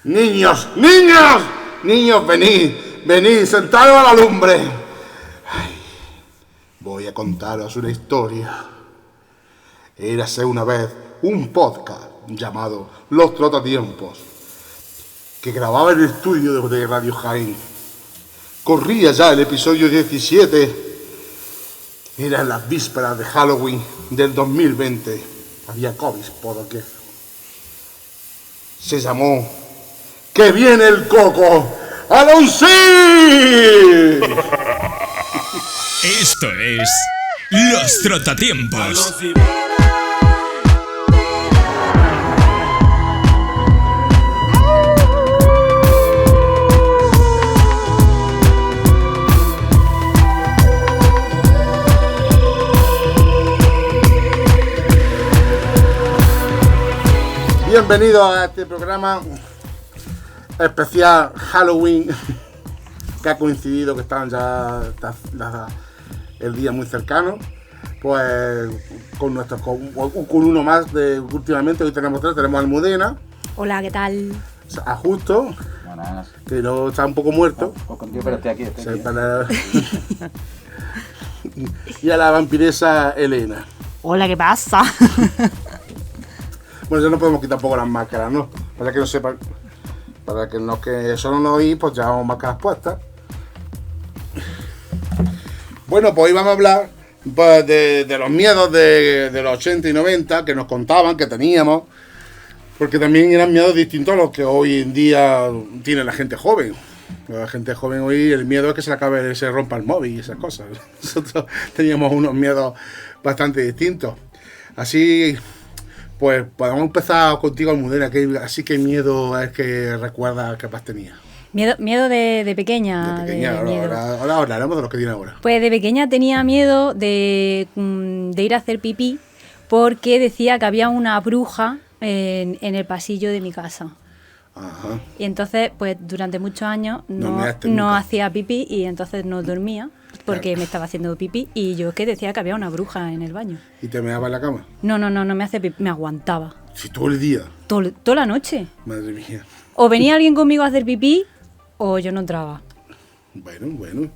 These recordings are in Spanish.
Niños, venid, sentados a la lumbre. Ay, voy a contaros una historia. Érase una vez un podcast llamado Los Trotatiempos, que grababa en el estudio de Radio Jaén. Corría ya el episodio 17. Era en las vísperas de Halloween del 2020. Había COVID por doquier. Se llamó ¡Que viene el coco! ¡Alonsín! Esto es Los Trotatiempos. Bienvenidos a este programa especial Halloween, que ha coincidido que estaban ya el día muy cercano, pues con uno más de últimamente. Hoy tenemos tres, tenemos a Almudena. Hola, ¿qué tal? A Justo, que no está un poco muerto. Pero estoy aquí. Y a la vampiresa Elena. Hola, ¿qué pasa? Bueno, ya no podemos quitar un poco las máscaras, ¿no? Para que no sepan, para que los que solo nos oís, pues ya vamos máscaras puestas. Bueno, pues hoy vamos a hablar pues, de los miedos de los 80 y 90 que nos contaban, que teníamos, porque también eran miedos distintos a los que hoy en día tiene la gente joven. La gente joven hoy, el miedo es que se rompa el móvil y esas cosas. Nosotros teníamos unos miedos bastante distintos. Así, pues podemos empezar contigo, Almudena. Así que miedo es que recuerdas que capaz tenía. Miedo de pequeña. Ahora hablaremos de lo que tiene ahora. Pues de pequeña tenía miedo de ir a hacer pipí porque decía que había una bruja en el pasillo de mi casa. Ajá. Y entonces, pues durante muchos años No no hacía pipí y entonces no dormía porque Claro. me estaba haciendo pipí y yo es que decía que había una bruja en el baño. ¿Y te meabas en la cama? No me hacía pipí, me aguantaba. Sí, todo el día. Toda la noche. Madre mía. O venía alguien conmigo a hacer pipí o yo no entraba. Bueno.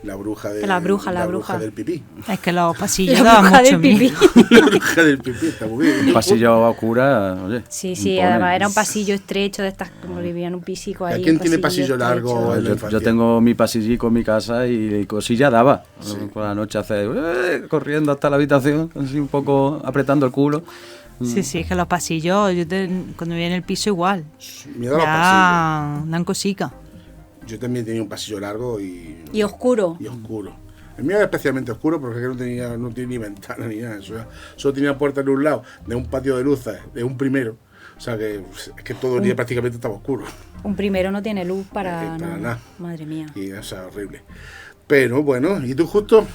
La bruja del pipí. Es que los pasillos La daban bruja mucho del pipí. miedo. La bruja del pipí, está muy bien. Un pasillo oscura, oye. Sí, impone. además era un pasillo estrecho de estas, como que vivían un pisico ahí. ¿A quién un tiene pasillo estrecho. largo? Yo tengo mi pasillico en mi casa y cosilla daba. Sí. Por la noche corriendo hasta la habitación, así un poco apretando el culo. Sí, es que los pasillos, cuando vivía en el piso igual. Miedo a los pasillos. Ya dan cosica. Yo también tenía un pasillo largo y oscuro. oscuro. El mío era especialmente oscuro porque no tenía ni ventana ni nada. Solo tenía puerta en un lado, de un patio de luces, de un primero. O sea que es que todo el día prácticamente estaba oscuro. Un primero no tiene luz para nada. Madre mía. Y eso es horrible. Pero bueno, ¿y tú, Justo?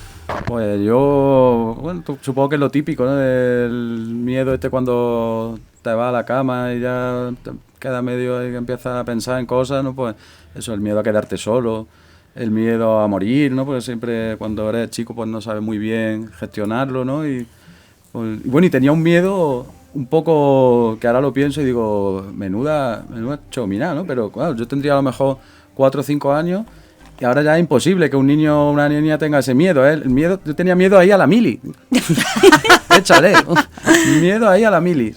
Pues yo, bueno, supongo que es lo típico, ¿no? El miedo cuando te vas a la cama y ya te queda medio y empiezas a pensar en cosas, ¿no? Pues eso, el miedo a quedarte solo, el miedo a morir, ¿no? Porque siempre cuando eres chico pues no sabes muy bien gestionarlo, ¿no? Y bueno, y tenía un miedo un poco que ahora lo pienso y digo, menuda chomina, ¿no? Pero claro, yo tendría a lo mejor 4 o 5 años. Y ahora ya es imposible que un niño o una niña tenga ese miedo, ¿eh? El miedo, yo tenía miedo ahí a la mili. Échale. Miedo ahí a la mili.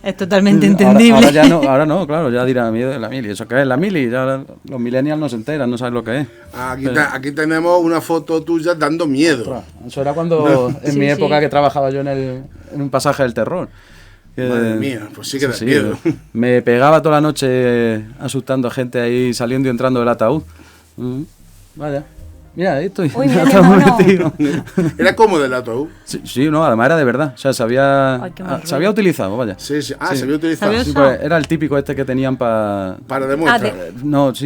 Es totalmente entendible. Ahora no, claro, ya dirá miedo de la mili. ¿Eso qué es la mili? Ya los millennials no se enteran, no saben lo que es. Aquí tenemos una foto tuya dando miedo. Eso era cuando, en mi época que trabajaba yo en un pasaje del terror. Madre mía, pues sí que da miedo. Me pegaba toda la noche asustando a gente ahí saliendo y entrando del ataúd. Vaya. Mira, ahí estoy. Uy, mira mi hermano. ¿Era cómodo el ataúd? Sí, no, además era de verdad. O sea, se había utilizado, vaya. Sí. Se había utilizado. Sí, pues era el típico que tenían para de muestra.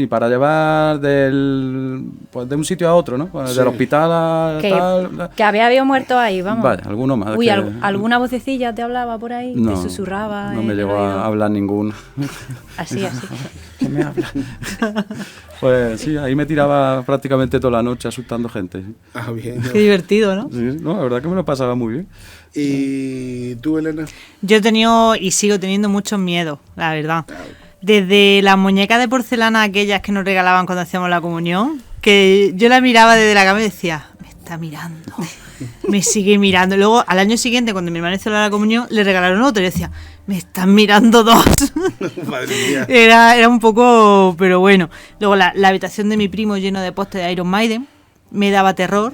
para llevar de un sitio a otro, ¿no? Pues del hospital a tal. Que había habido muertos ahí, vamos. Vale, alguno más. Uy, ¿alguna vocecilla te hablaba por ahí? No, te susurraba. No me llegó a hablar ninguno. Así. ¿Qué me habla? Pues sí, ahí me tiraba prácticamente toda la noche. noche asustando gente. ¿Sí? Ah, bien. Qué divertido, ¿no? Sí, no, la verdad que me lo pasaba muy bien. ¿Y tú, Elena? Yo he tenido y sigo teniendo muchos miedos, la verdad. Desde las muñecas de porcelana aquellas que nos regalaban cuando hacíamos la comunión, que yo la miraba desde la cama y decía, me está mirando, me sigue mirando. Luego, al año siguiente, cuando mi hermano hizo la comunión, le regalaron otro y yo decía, me están mirando dos. Madre mía. Era un poco, pero bueno. Luego la habitación de mi primo lleno de pósteres de Iron Maiden me daba terror.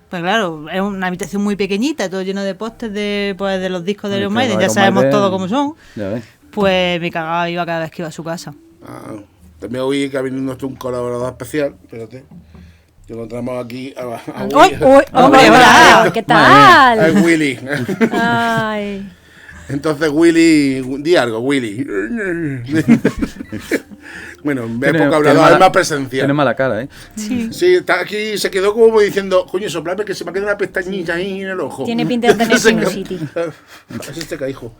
Pues claro, era una habitación muy pequeñita, todo lleno de pósters de los discos de Iron Maiden, ya sabemos todo cómo son. Ya ves. Pues me cagaba iba cada vez que iba a su casa. Ah, también oí que ha venido nuestro un colaborador especial. Espérate. Que lo tenemos aquí a ¡Uy, Willy. uy! Hombre, Hola, hola. ¿qué A tal? Willy. Ay. Entonces, Willy, di algo, Willy. Bueno, en época hablador, es más presencial. Tiene mala cara, ¿eh? Sí. Sí, está aquí, se quedó como diciendo, coño, soplame que se me ha quedado una pestañita ahí en el ojo. Tiene pinta de tener Se sinusitis. Así se cae, hijo.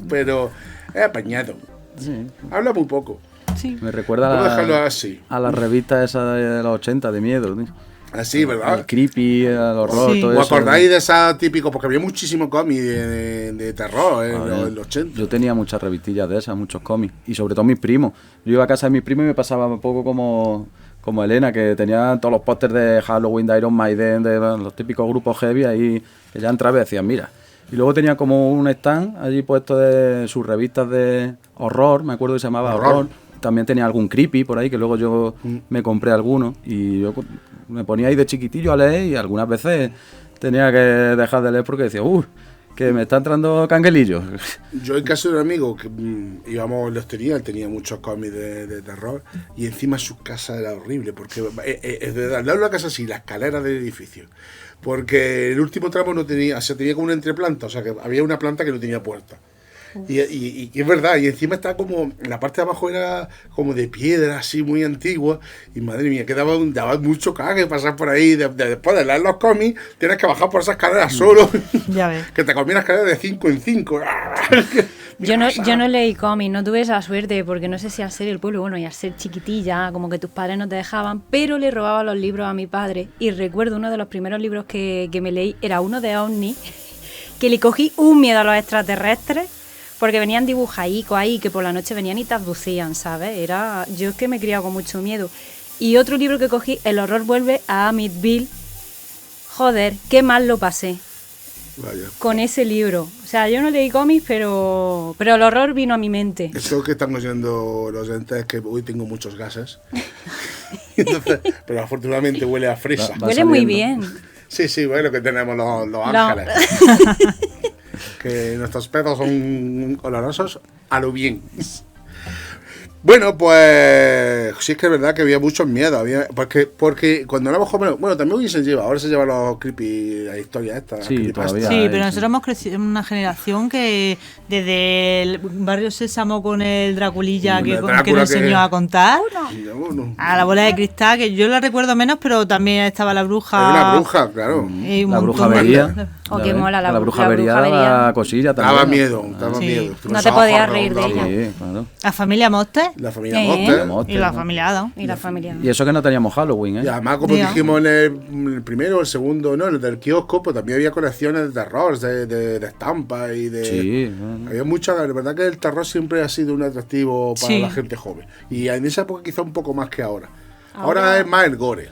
Pero es apañado. Sí. Habla muy poco. Sí. Me recuerda Vamos a dejarlo así. a las revistas esas de los 80 de miedo, tío. Así, Al ¿verdad? creepy, al horror, Sí. todo ¿Os eso. acordáis de esa típico? Porque había muchísimo cómic de terror en los 80. Yo tenía muchas revistillas de esas, muchos cómics. Y sobre todo mis primos. Yo iba a casa de mis primos y me pasaba un poco como Elena, que tenía todos los pósters de Halloween, de Iron Maiden, de los típicos grupos heavy ahí, que ya entraba y decían, mira. Y luego tenía como un stand allí puesto de sus revistas de horror, me acuerdo que se llamaba Horror. También tenía algún creepy por ahí, que luego yo me compré algunos. Y yo me ponía ahí de chiquitillo a leer y algunas veces tenía que dejar de leer porque decía, que me está entrando canguelillo. Yo en casa de un amigo que íbamos, los tenía, él tenía muchos cómics de terror y encima su casa era horrible porque desde al lado de la casa así, la escalera del edificio, porque el último tramo no tenía, o sea, tenía como una entreplanta, o sea que había una planta que no tenía puerta. Y es verdad, y encima está como, la parte de abajo era como de piedra, así muy antigua, y madre mía, que daba mucho cague pasar por ahí, después de leer los cómics, tienes que bajar por esas escaleras solo, Ya ves. que te comieras escaleras de 5 en 5. Yo no leí cómics, no tuve esa suerte, porque no sé si al ser el pueblo, bueno, y al ser chiquitilla, como que tus padres no te dejaban, pero le robaba los libros a mi padre. Y recuerdo uno de los primeros libros que me leí, era uno de OVNI, que le cogí un miedo a los extraterrestres, porque venían dibujadicos ahí, que por la noche venían y te abducían, ¿sabes? Yo es que me he criado con mucho miedo. Y otro libro que cogí, El horror vuelve a Amityville. Joder, qué mal lo pasé Vaya. con ese libro. O sea, yo no leí cómics, pero el horror vino a mi mente. Eso que están oyendo los oyentes es que hoy tengo muchos gases. Entonces, pero afortunadamente huele a fresa. Va Huele muy saliendo. bien. Sí, bueno, que tenemos los ángeles. Que nuestros pedos son olorosos a lo bien. Bueno, pues sí es que es verdad que había muchos miedos, porque cuando éramos jóvenes, bueno, también hoy se lleva, ahora se lleva los creepy, la historia esta. Sí, creepypasta. todavía. Sí, Ay, pero sí. nosotros hemos crecido en una generación que desde el barrio Sésamo con el Draculilla El que Drácula nos enseñó que- a contar, Y ya, bueno, a la bola de cristal, que yo la recuerdo menos, pero también estaba la bruja. era una bruja, claro. y un La montón bruja de- vería. Oh, qué mola la bruja la vería bruja daba vería. cosilla también. Daba miedo, daba Sí. miedo. No te podías reír de ella. Sí, claro. La familia Moste La familia Sí. Monster. y la familia Adam. Y la familia. Y eso que no teníamos Halloween, ¿eh? Y además, como Ya. dijimos en el primero, el segundo, no, en el del kiosco, pues también había colecciones de terror, de estampas y de... Sí, bueno. Había mucha, la verdad que el terror siempre ha sido un atractivo para Sí. la gente joven. Y en esa época quizá un poco más que ahora. Ahora es más el gore,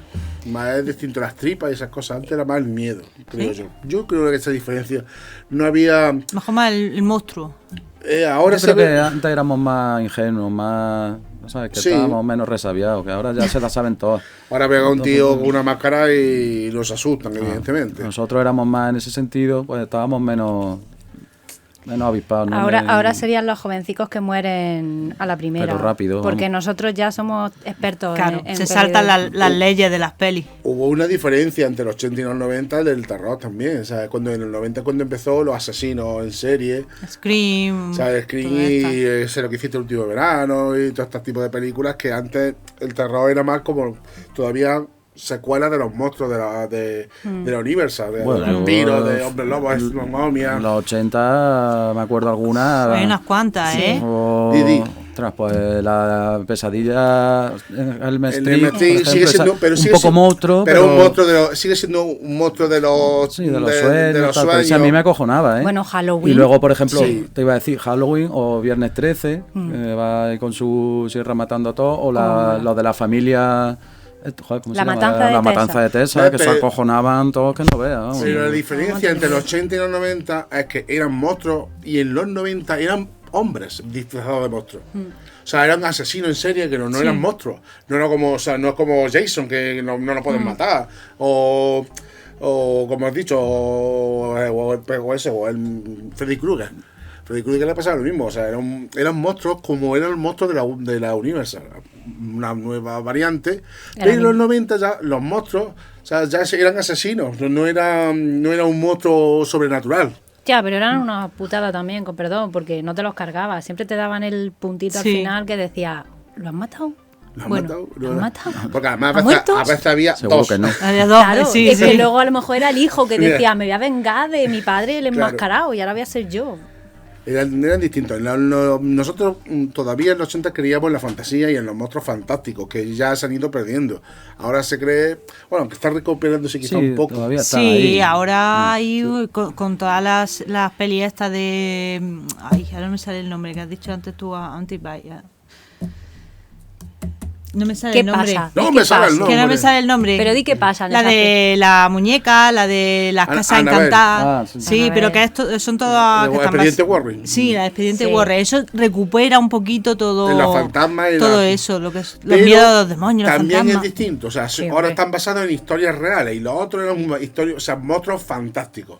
más es distinto las tripas y esas cosas. Antes era más el miedo, creo yo. Yo creo que esa diferencia no había... Mejor más el monstruo. ahora Yo se creo que ve... antes éramos más ingenuos, más... ¿Sabes? Que Sí. estábamos menos resabiados, que ahora ya se la saben todas. Ahora pega un tío con una máscara y los asustan, evidentemente. Nosotros éramos más en ese sentido, pues estábamos menos avispados. ¿no? Ahora serían los jovencicos que mueren a la primera. Pero rápido, Porque vamos. nosotros ya somos expertos Claro, en se saltan periodos. las leyes de las pelis. Hubo una diferencia entre los 80 y los 90 del terror también. O sea, cuando en el 90 cuando empezó los asesinos en serie, Scream. o sea, Scream toda esta. y Sé lo que hiciste el último verano y todo este tipo de películas que antes el terror era más como todavía secuela de los monstruos de la Universal, de Bueno, vampiros, de hombres lobos, momias. En los 80 me acuerdo algunas. Hay unas cuantas, ¿eh? O Didi. Ostras, pues la pesadilla el Street, por sigue ejemplo, siendo, pero un sigue poco siendo- monstruo, pero un monstruo sigue siendo un monstruo de los sí, de los de sueños, los tal, pero ese a mí me acojonaba, ¿eh? Bueno, Halloween. Y luego, por ejemplo, Sí. te iba a decir Halloween o Viernes 13, que va ahí con su sierra matando a todos, o lo de la familia... joder, ¿cómo La se llama? matanza de La Tessa. matanza de Tessa, que se Pero- acojonaban todos que no veas. vamos. Pero la diferencia entre los 80 y los 90 es que eran monstruos y en los 90 eran hombres disfrazados de monstruos. O sea, eran asesinos en serie que no eran monstruos. No era como, o sea, no es como Jason, que no lo pueden matar. O como has dicho, o el Freddy Krueger. Freddy Krueger le pasaba lo mismo. O sea, eran monstruos como eran los monstruos de la Universal. Una nueva variante. Pero en los 90 ya los monstruos, o sea, ya eran asesinos. No era un monstruo sobrenatural. Ya, pero eran una putada también, con perdón, porque no te los cargabas. Siempre te daban el puntito al Sí. final que decía, ¿lo han matado? ¿Lo han Bueno, matado? ¿lo han matado? Porque además ¿Ha muerto? a veces había Seguro dos. que no. Había dos, Claro, sí, es que sí. luego a lo mejor era el hijo que Mira. decía, me voy a vengar de mi padre el Claro. enmascarado y ahora voy a ser yo. Eran distintos. Nosotros todavía en los 80 creíamos en la fantasía y en los monstruos fantásticos, que ya se han ido perdiendo. Ahora se cree, bueno, que está recuperándose quizá Sí, un poco. todavía está Sí, ahí. ahora hay con todas las pelis estas de... Ay, ahora no me sale el nombre que has dicho antes tú, Antibaya. No me sale ¿Qué el nombre. pasa? No ¿Qué me sale el pasa? nombre. Que no me sale el nombre. Pero di qué pasa en La esa de la muñeca, la de las casas Annabelle. encantadas. Ah, sí. Sí, Annabelle. pero que son todas... que El están expediente bas- Warren. Sí, la expediente Sí. Warren. Eso recupera un poquito todo... De los fantasmas y todo la- eso, lo que es, los Pero miedos de los demonios, los también fantasmas. es distinto. O sea, Sí, ahora hombre. están basados en historias reales y los otros eran historias, o sea, monstruos fantásticos.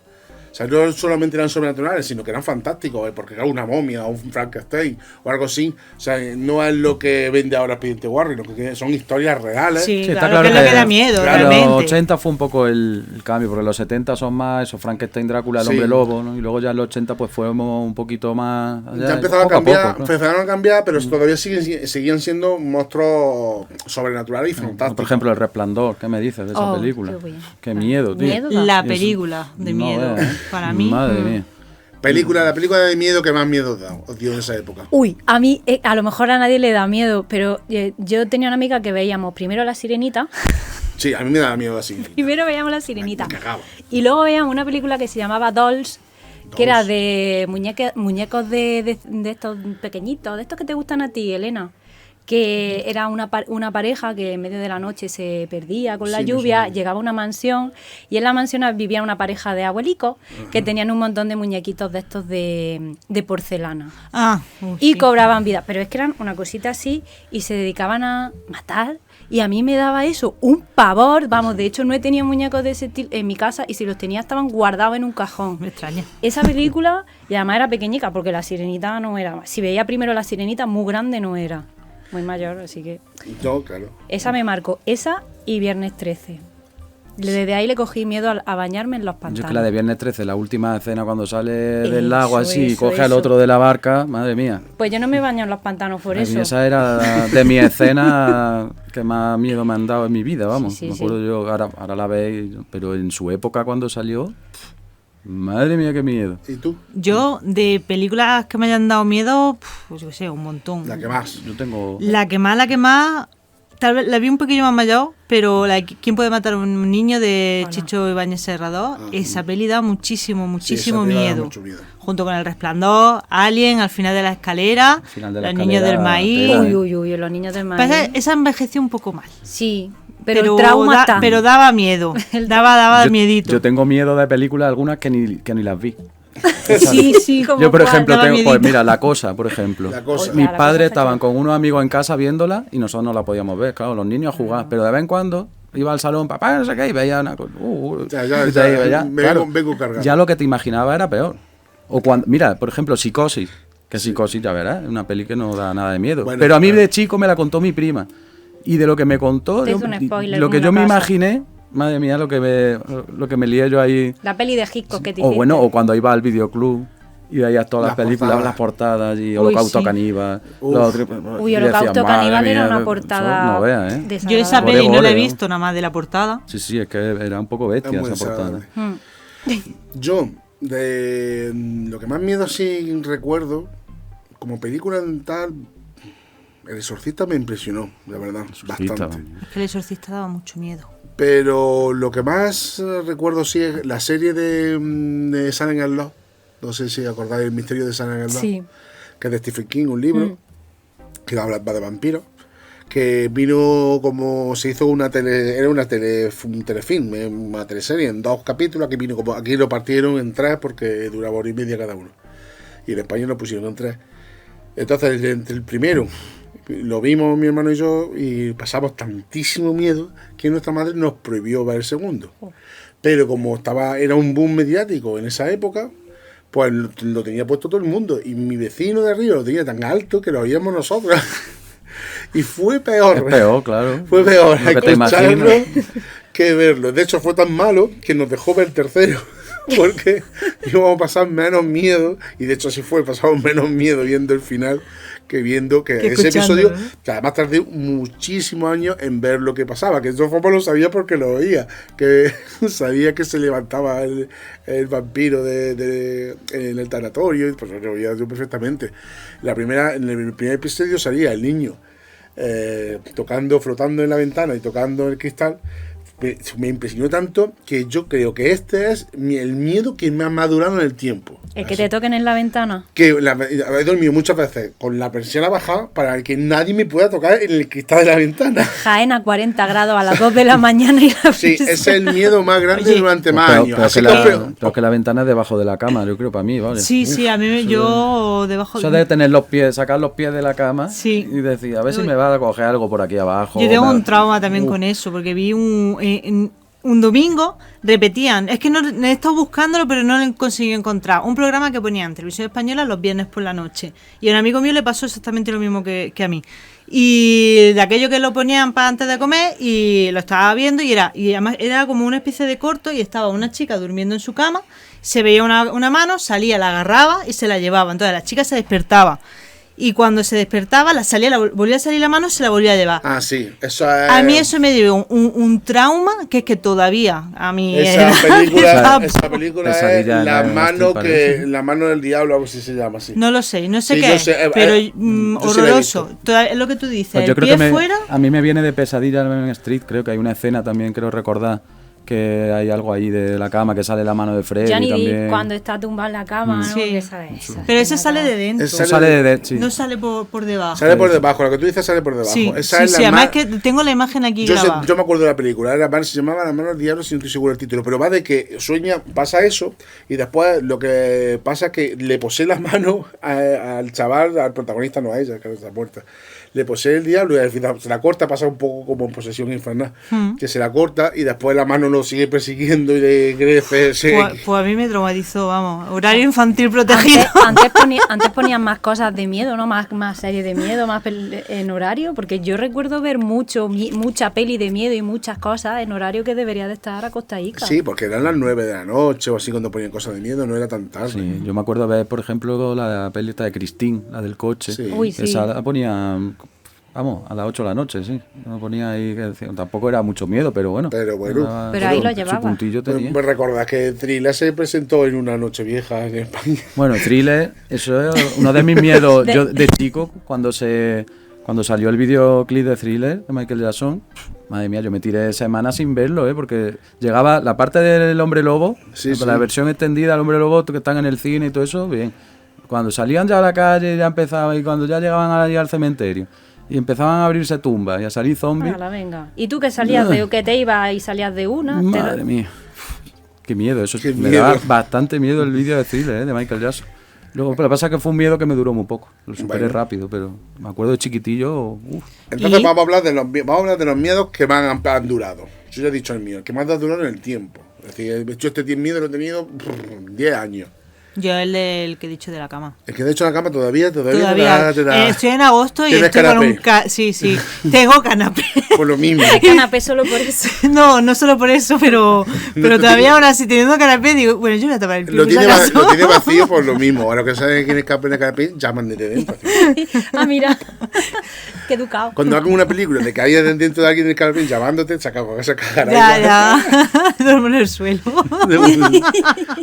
O sea, no solamente eran sobrenaturales, sino que eran fantásticos, porque era una momia o un Frankenstein o algo así. O sea, no es lo que vende ahora Expediente Warren, lo que son historias reales. Sí, Sí, claro, que es lo que da miedo, claro, En realmente. los 80 fue un poco el cambio, porque los 70 son más eso, Frankenstein, Drácula, el Sí. hombre lobo, ¿no? Y luego ya en los 80 pues fuimos un poquito más... Ya empezaron a cambiar, poco, ¿no? empezaron a cambiar, pero todavía seguían siendo monstruos sobrenaturales y fantásticos. Por ejemplo, El Resplandor, ¿qué me dices de esa Oh, película? qué bien. Qué miedo, tío. Miedo. La Eso. película de No miedo, veas, ¿eh? para mí. Madre mía. La película de miedo que más miedo os dio en esa época. Uy, a mí, a lo mejor a nadie le da miedo, pero yo tenía una amiga que veíamos primero La Sirenita, Sí, a mí me daba miedo así. primero veíamos La Sirenita, Me cagaba. y luego veíamos una película que se llamaba Dolls, que era de muñecos de estos pequeñitos, de estos que te gustan a ti, Elena, que era una pareja que en medio de la noche se perdía con la Sí, me lluvia, suena. llegaba a una mansión y en la mansión vivía una pareja de abuelicos que tenían un montón de muñequitos de estos de porcelana. Ah, uy, Y sí. cobraban vida, pero es que eran una cosita así y se dedicaban a matar. Y a mí me daba eso, un pavor. Vamos, de hecho no he tenido muñecos de ese estilo en mi casa y si los tenía estaban guardados en un cajón. Me extraña. Esa película, y además era pequeñica porque La Sirenita no era. Si veía primero La Sirenita, muy grande no era. Muy mayor, así que Yo, claro. esa me marcó. Esa y Viernes 13. Desde ahí le cogí miedo a bañarme en los pantanos. Yo es que la de Viernes 13, la última escena cuando sale del lago Eso, así y eso, coge al eso. otro de la barca, madre mía. Pues yo no me baño en los pantanos por A mí eso. esa era de mi escena que más miedo me han dado en mi vida, vamos. Sí, sí, me sí. acuerdo yo, ahora la veis, pero en su época cuando salió, madre mía, qué miedo. ¿Y tú? Yo, de películas que me hayan dado miedo, pues yo qué sé, un montón. La que más. Yo tengo... La que más, tal vez la vi un poquillo más mayor, pero la de ¿Quién puede matar a un niño? De Hola. Chicho Ibáñez Serrador, esa peli da muchísimo Sí, esa peli daba miedo. mucho miedo. Junto con El Resplandor, Alien, al final de la escalera, final de la Los niños escalera, del maíz. tela, Uy, uy, uy, los niños del maíz. Pasa que esa envejeció un poco mal. Sí, pero el trauma está. pero daba miedo, daba yo, miedito. yo tengo miedo de películas algunas que ni las vi. Sí, sí, como Yo, por cuál, ejemplo, daba tengo, pues miedito. mira, La Cosa, por ejemplo. La Cosa. Mis La Cosa padres está estaban chula. con unos amigos en casa viéndola y nosotros no la podíamos ver, claro, los niños a jugar, pero de vez en cuando iba al salón, papá, no sé qué, y veía una cosa. Vengo cargado. Ya lo que te imaginaba era peor. O cuando, mira, por ejemplo, Psicosis, que Psicosis, ya verás, es una peli que no da nada de miedo. Bueno, pero a mí claro. de chico me la contó mi prima. Y de lo que me contó, Te yo- hizo un spoiler, lo que como yo una me casa. imaginé, madre mía, lo que me lié yo ahí. La peli de Hitchcock que te O hiciste. bueno, o cuando iba al videoclub y veías todas las Las películas, portadas. las portadas y Uy, Holocausto sí. Caníbal. Uf. lo otro, Uy, y Holocausto decías, madre Caníbal era mía, una eso portada. No veas, ¿eh? Yo esa desagradable. peli no la he gore, ¿no? visto nada más de la portada. Sí, sí, es que era un poco bestia Es muy esa portada. desagradable. Mm. Yo, de lo que más miedo sí recuerdo, como película en tal, El Exorcista me impresionó, la verdad, Exorcista, bastante. Es que el exorcista daba mucho miedo. Pero lo que más recuerdo sí es la serie de Silent and Law. No sé si acordáis el misterio de Silent and Law. Sí. Que es de Stephen King, un libro que va de vampiros. Que vino como se hizo un telefilm, una teleserie en 2 capítulos. Aquí lo partieron en 3 porque duraba 1 hora y media cada uno. Y en España lo pusieron en 3. Entonces, entre el primero lo vimos mi hermano y yo y pasamos tantísimo miedo que nuestra madre nos prohibió ver el segundo. Pero como era un boom mediático en esa época, pues lo tenía puesto todo el mundo. Y mi vecino de arriba lo tenía tan alto que lo oíamos nosotros. Y fue peor. Es peor, claro. Fue peor Lo que te escucharlo imaginas. que verlo. De hecho, fue tan malo que nos dejó ver el tercero. Porque íbamos a pasar menos miedo. Y de hecho así fue, pasamos menos miedo viendo el final que viendo que ese episodio, ¿no? que además tardé muchísimos años en ver lo que pasaba, que eso lo sabía porque lo oía, que sabía que se levantaba el vampiro en el tanatorio, y pues lo oía yo perfectamente. En el primer episodio salía el niño flotando en la ventana y tocando el cristal. Me impresionó tanto que yo creo que este es el miedo que me ha madurado en el tiempo. ¿El que te toquen en la ventana? Que he dormido muchas veces con la persiana bajada para que nadie me pueda tocar en el cristal de la ventana. Jaén a 40 grados a las 2 de la mañana y la Sí, ese es el miedo más grande Oye, durante más años. Así Peor que la ventana es debajo de la cama, yo creo, para mí, ¿vale? Sí, sí, a mí yo debajo Eso de tener sacar los pies de la cama Sí. y decir, a ver si me va a coger algo por aquí abajo. Yo tengo un trauma también con eso, porque vi un domingo, repetían, es que no he estado buscándolo, pero no lo he conseguido encontrar, un programa que ponía en Televisión Española los viernes por la noche. Y a un amigo mío le pasó exactamente lo mismo que a mí. Y de aquello que lo ponían para antes de comer, y lo estaba viendo, y además era como una especie de corto, y estaba una chica durmiendo en su cama, se veía una mano, salía, la agarraba y se la llevaba. Entonces la chica se despertaba. Y cuando se despertaba, volvía a salir la mano y se la volvía a llevar. Ah, sí, eso es... A mí eso me dio un trauma que es que todavía a mí Esa película es Pesadilla la en mano parece. la mano del diablo, algo así se llama así. no sé Sí, qué yo es, sé, pero yo sí la he horroroso. visto. Es lo que tú dices, Pues yo el creo pie que fuera. a mí me viene de Pesadilla en Elm Street, creo que hay una escena también, creo recordar, que hay algo ahí de la cama que sale la mano de Freddy Johnny también. Depp cuando está tumbado en la cama, ¿no? Sí. Esa Pero ese sale de dentro, Esa Sale de sí. no sale por debajo. Sale por debajo, lo que tú dices sale por debajo. Sí, Esa sí, es la sí, además más... que tengo la imagen aquí Yo grabada. me acuerdo de la película, se llamaba La mano del diablo, si no estoy seguro del título, pero va de que pasa eso, y después lo que pasa es que le posee las manos al chaval, al protagonista, no a ella, que está muerta. Le posee el diablo y al final se la corta, pasa un poco como en Posesión Infernal, que se la corta y después la mano lo sigue persiguiendo y le crece. Pues a mí me traumatizó, vamos. Horario infantil protegido. Antes ponían más cosas de miedo, ¿no? Más series de miedo, más en horario, porque yo recuerdo ver mucha peli de miedo y muchas cosas en horario que debería de estar acostadica. Sí, porque eran las 9 de la noche o así cuando ponían cosas de miedo, no era tan tarde. Sí, yo me acuerdo ver, por ejemplo, la peli esta de Christine, la del coche. Sí. Uy, sí. Esa la ponía, vamos, a las 8 de la noche, sí. La ponía ahí, que decía, tampoco era mucho miedo, pero bueno. Pero ahí lo su llevaba. puntillo tenía. Me recordás que Thriller se presentó en una noche vieja en España. Bueno, Thriller, eso es uno de mis miedos. Yo de chico, cuando salió el videoclip de Thriller de Michael Jackson, madre mía, yo me tiré semanas sin verlo, porque llegaba la parte del Hombre Lobo, la versión extendida del Hombre Lobo que están en el cine y todo eso, bien. Cuando salían ya a la calle ya empezaba, y cuando ya llegaban allí al cementerio y empezaban a abrirse tumbas y a salir zombies. Ala, venga. ¿Y tú que salías que te ibas y salías de una? Madre mía, qué miedo, eso Qué me miedo. daba bastante miedo el vídeo de Thriller, de Michael Jackson. Luego, pero lo que pasa es que fue un miedo que me duró muy poco. Lo superé rápido, pero me acuerdo de chiquitillo. Entonces ¿Y? vamos a hablar de los miedos que más han durado. Yo ya he dicho el mío, el que más ha durado en el tiempo. Es decir, yo este miedo lo he tenido 10 años. Yo el que he dicho de la cama. Es que de hecho la cama todavía te da Estoy en agosto y ¿Tienes estoy con un canapé? sí, tengo canapé. por lo mismo. El canapé solo por eso. No solo por eso, pero todavía ahora si teniendo canapé digo, bueno, yo voy a tapar el Lo pie. tiene vacío por lo mismo. Ahora que saben quién escapa en el canapé, llaman desde dentro. Ah, mira. Qué educado. Cuando hagan una película de que hay dentro de alguien en el canapé llamándote, se cagará. Ya. Duermo en el suelo.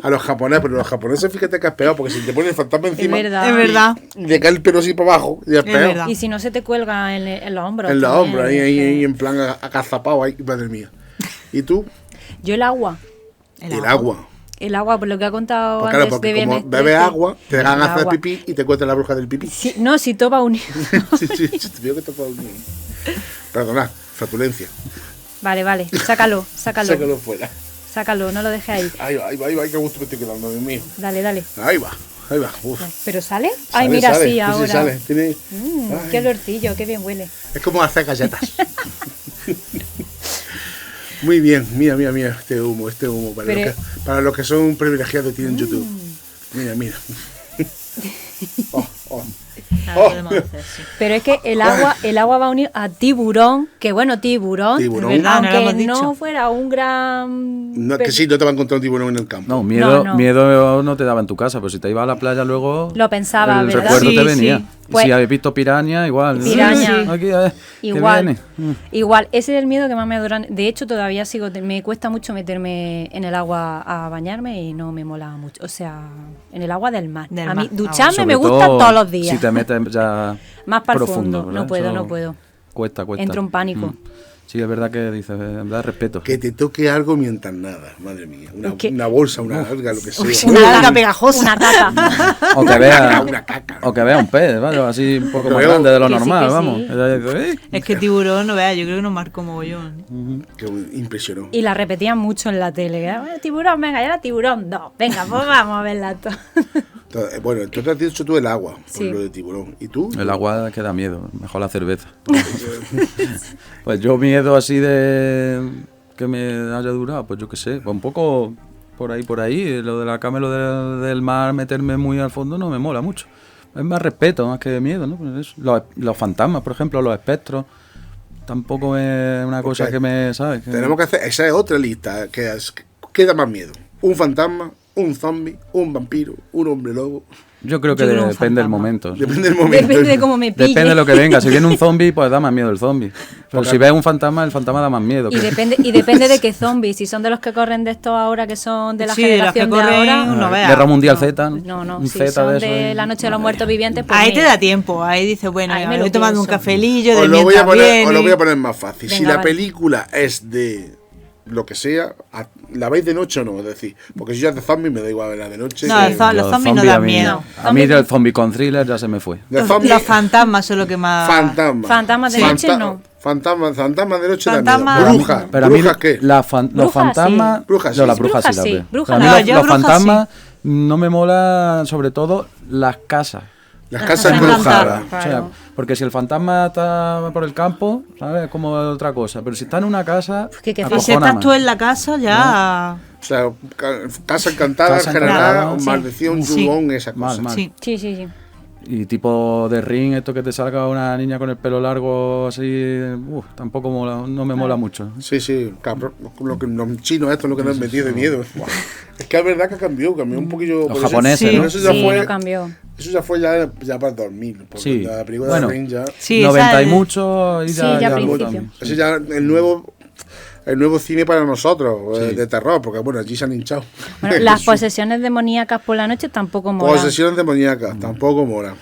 A los japoneses, pero los japoneses, que te caes peor, porque si te pones el fantasma encima verdad. Es verdad. y te cae el pelo así para abajo, y es peor. verdad. Y si no se te cuelga en los hombros. En los también, hombros, ahí, es que- ahí en plan acazapado, ahí, madre mía. ¿Y tú? Yo el agua. El agua. El agua, por lo que ha contado Pues claro, antes porque de como BM13. bebes agua, te dan El a hacer agua. pipí y te cuenta la bruja del pipí. Sí, no, si topa un... Sí, te digo que topa un... Perdonad, flatulencia. Vale, sácalo. Sácalo fuera. Sácalo, no lo dejes ahí. Ahí va, qué gusto me estoy quedando, Dios mío. Dale. Ahí va. Uf. ¿Pero sale? Sale, Ay, mira, sale, sí, ahora. sale. Tiene... Qué olorcillo, qué bien huele. Es como hacer galletas. Muy bien, mira, este humo. Pero- Para los que son privilegiados y tienen YouTube. Mira. Oh. Nada podemos hacer, sí. Pero es que el agua va unido a tiburón, que bueno, tiburón, Tiburón. Es verdad, no lo aunque hemos dicho. no fuera un gran... No, que sí, no te va a encontrar un tiburón en el campo. No, miedo No. miedo no te daba en tu casa, pero si te ibas a la playa luego... Lo pensaba, el ¿verdad? recuerdo Sí, te venía. sí. Y Pues- si habéis visto piraña, igual. Piraña. Aquí, a ver, ¿qué Igual, viene? igual, ese es el miedo que más me dura. De hecho, todavía me cuesta mucho meterme en el agua a bañarme y no me mola mucho. O sea, en el agua del mar. Del a mar. mí Ah, ducharme Sobre me gusta todo todos los días. Si te metes ya Más para el profundo, fondo. ¿verdad? No puedo, Eso no puedo. Cuesta. Entro en pánico. Sí, es verdad que dices, da respeto. Que te toque algo mientras nada, madre mía. ¿Qué? Una bolsa, una alga, lo que sea. Una alga pegajosa. Una caca. O que vea Una caca. o que vea un pez, ¿vale? Así un poco Que más vea- grande de lo que sí, normal, que vamos. sí. Que ya dices, Es que tiburón, no veas, yo creo que nos marcó mogollón. Que impresionó. Y la repetían mucho en la tele. Tiburón, venga, ya era tiburón 2. Venga, pues vamos a verla todo. Entonces, bueno, entonces has dicho tú el agua, por Sí. lo de tiburón. ¿Y tú? El agua que da miedo, mejor la cerveza. Pues yo miedo así de que me haya durado, pues yo qué sé, pues un poco por ahí, lo de la cama, y lo del mar, meterme muy al fondo no me mola mucho. Es más respeto, más que miedo, ¿no? Pues eso. Los fantasmas, por ejemplo, los espectros, tampoco es una cosa Ok. que me, ¿sabes? Que- Tenemos que hacer, esa es otra lista, ¿qué da más miedo? ¿Un fantasma, un zombie, un vampiro, un hombre lobo? Yo creo que Yo creo un depende del fantasma. momento. Depende del momento. Depende de cómo me pille. Depende de lo que venga. Si viene un zombie, pues da más miedo el zombie. Pero si ves un fantasma, el fantasma da más miedo. Y depende de qué zombies. Si son de los que corren de estos ahora, que son de la Sí, de los que generación de corren, ahora. no veas. Guerra Mundial Z. No, Un si Z son de de eso. la noche de los muertos vivientes, pues Ahí te mira. da tiempo, ahí dices, bueno, Ahí ya me me lo voy tomando un pienso. cafelillo de Os lo voy a mientras poner, os lo viene. voy a poner más fácil. si Venga, la vale. película es de lo que sea, ¿la veis de noche o no? Es decir, porque si ya es de zombie me da igual verla de noche. No, que- los zombies no a dan mí- miedo. A mí el zombie con thriller ya se me fue. de Los, zombie, los fantasmas son lo que más... fantasma. Fantasmas de noche, no. Fantasmas de noche Fantasma- da miedo. Brujas. Pero a mí ¿Brujas qué? los Brujas, fantasmas... sí. Brujas, yo sí. las brujas Brujas, sí las sí. veo. Brujas, Pero a mí no, los, yo los brujas fantasmas no me mola sobre todo las casas. Las casas Me embrujadas. encanta. O sea, Claro. porque si el fantasma está por el campo, ¿sabes? Es como otra cosa. Pero si está en una casa, que Y si acojona estás más. tú en la casa, ya... O sea, casa encantada, Casa generada, encantada, sí. maldición, Sí. yugón, esa Mal, cosa. mal. Sí. Sí. Y tipo de Ring, esto que te salga una niña con el pelo largo así, tampoco mola, no me mola mucho. Sí, cabrón. Lo que los chinos esto es lo que nos han metido de miedo. Es que es verdad que cambió un poquillo. porque japoneses, eso, ¿no? Eso ya Sí, fue, no cambió. eso ya fue ya para el 2000. Porque Sí. la película Bueno. de Ring ya. Sí, 90 esa y es- mucho y Sí, ya, ya al algo principio. también. Ese ya el nuevo cine para nosotros, de terror, porque bueno, allí se han hinchado. Bueno, las posesiones demoníacas por la noche tampoco molan. Posesiones demoníacas, tampoco mola.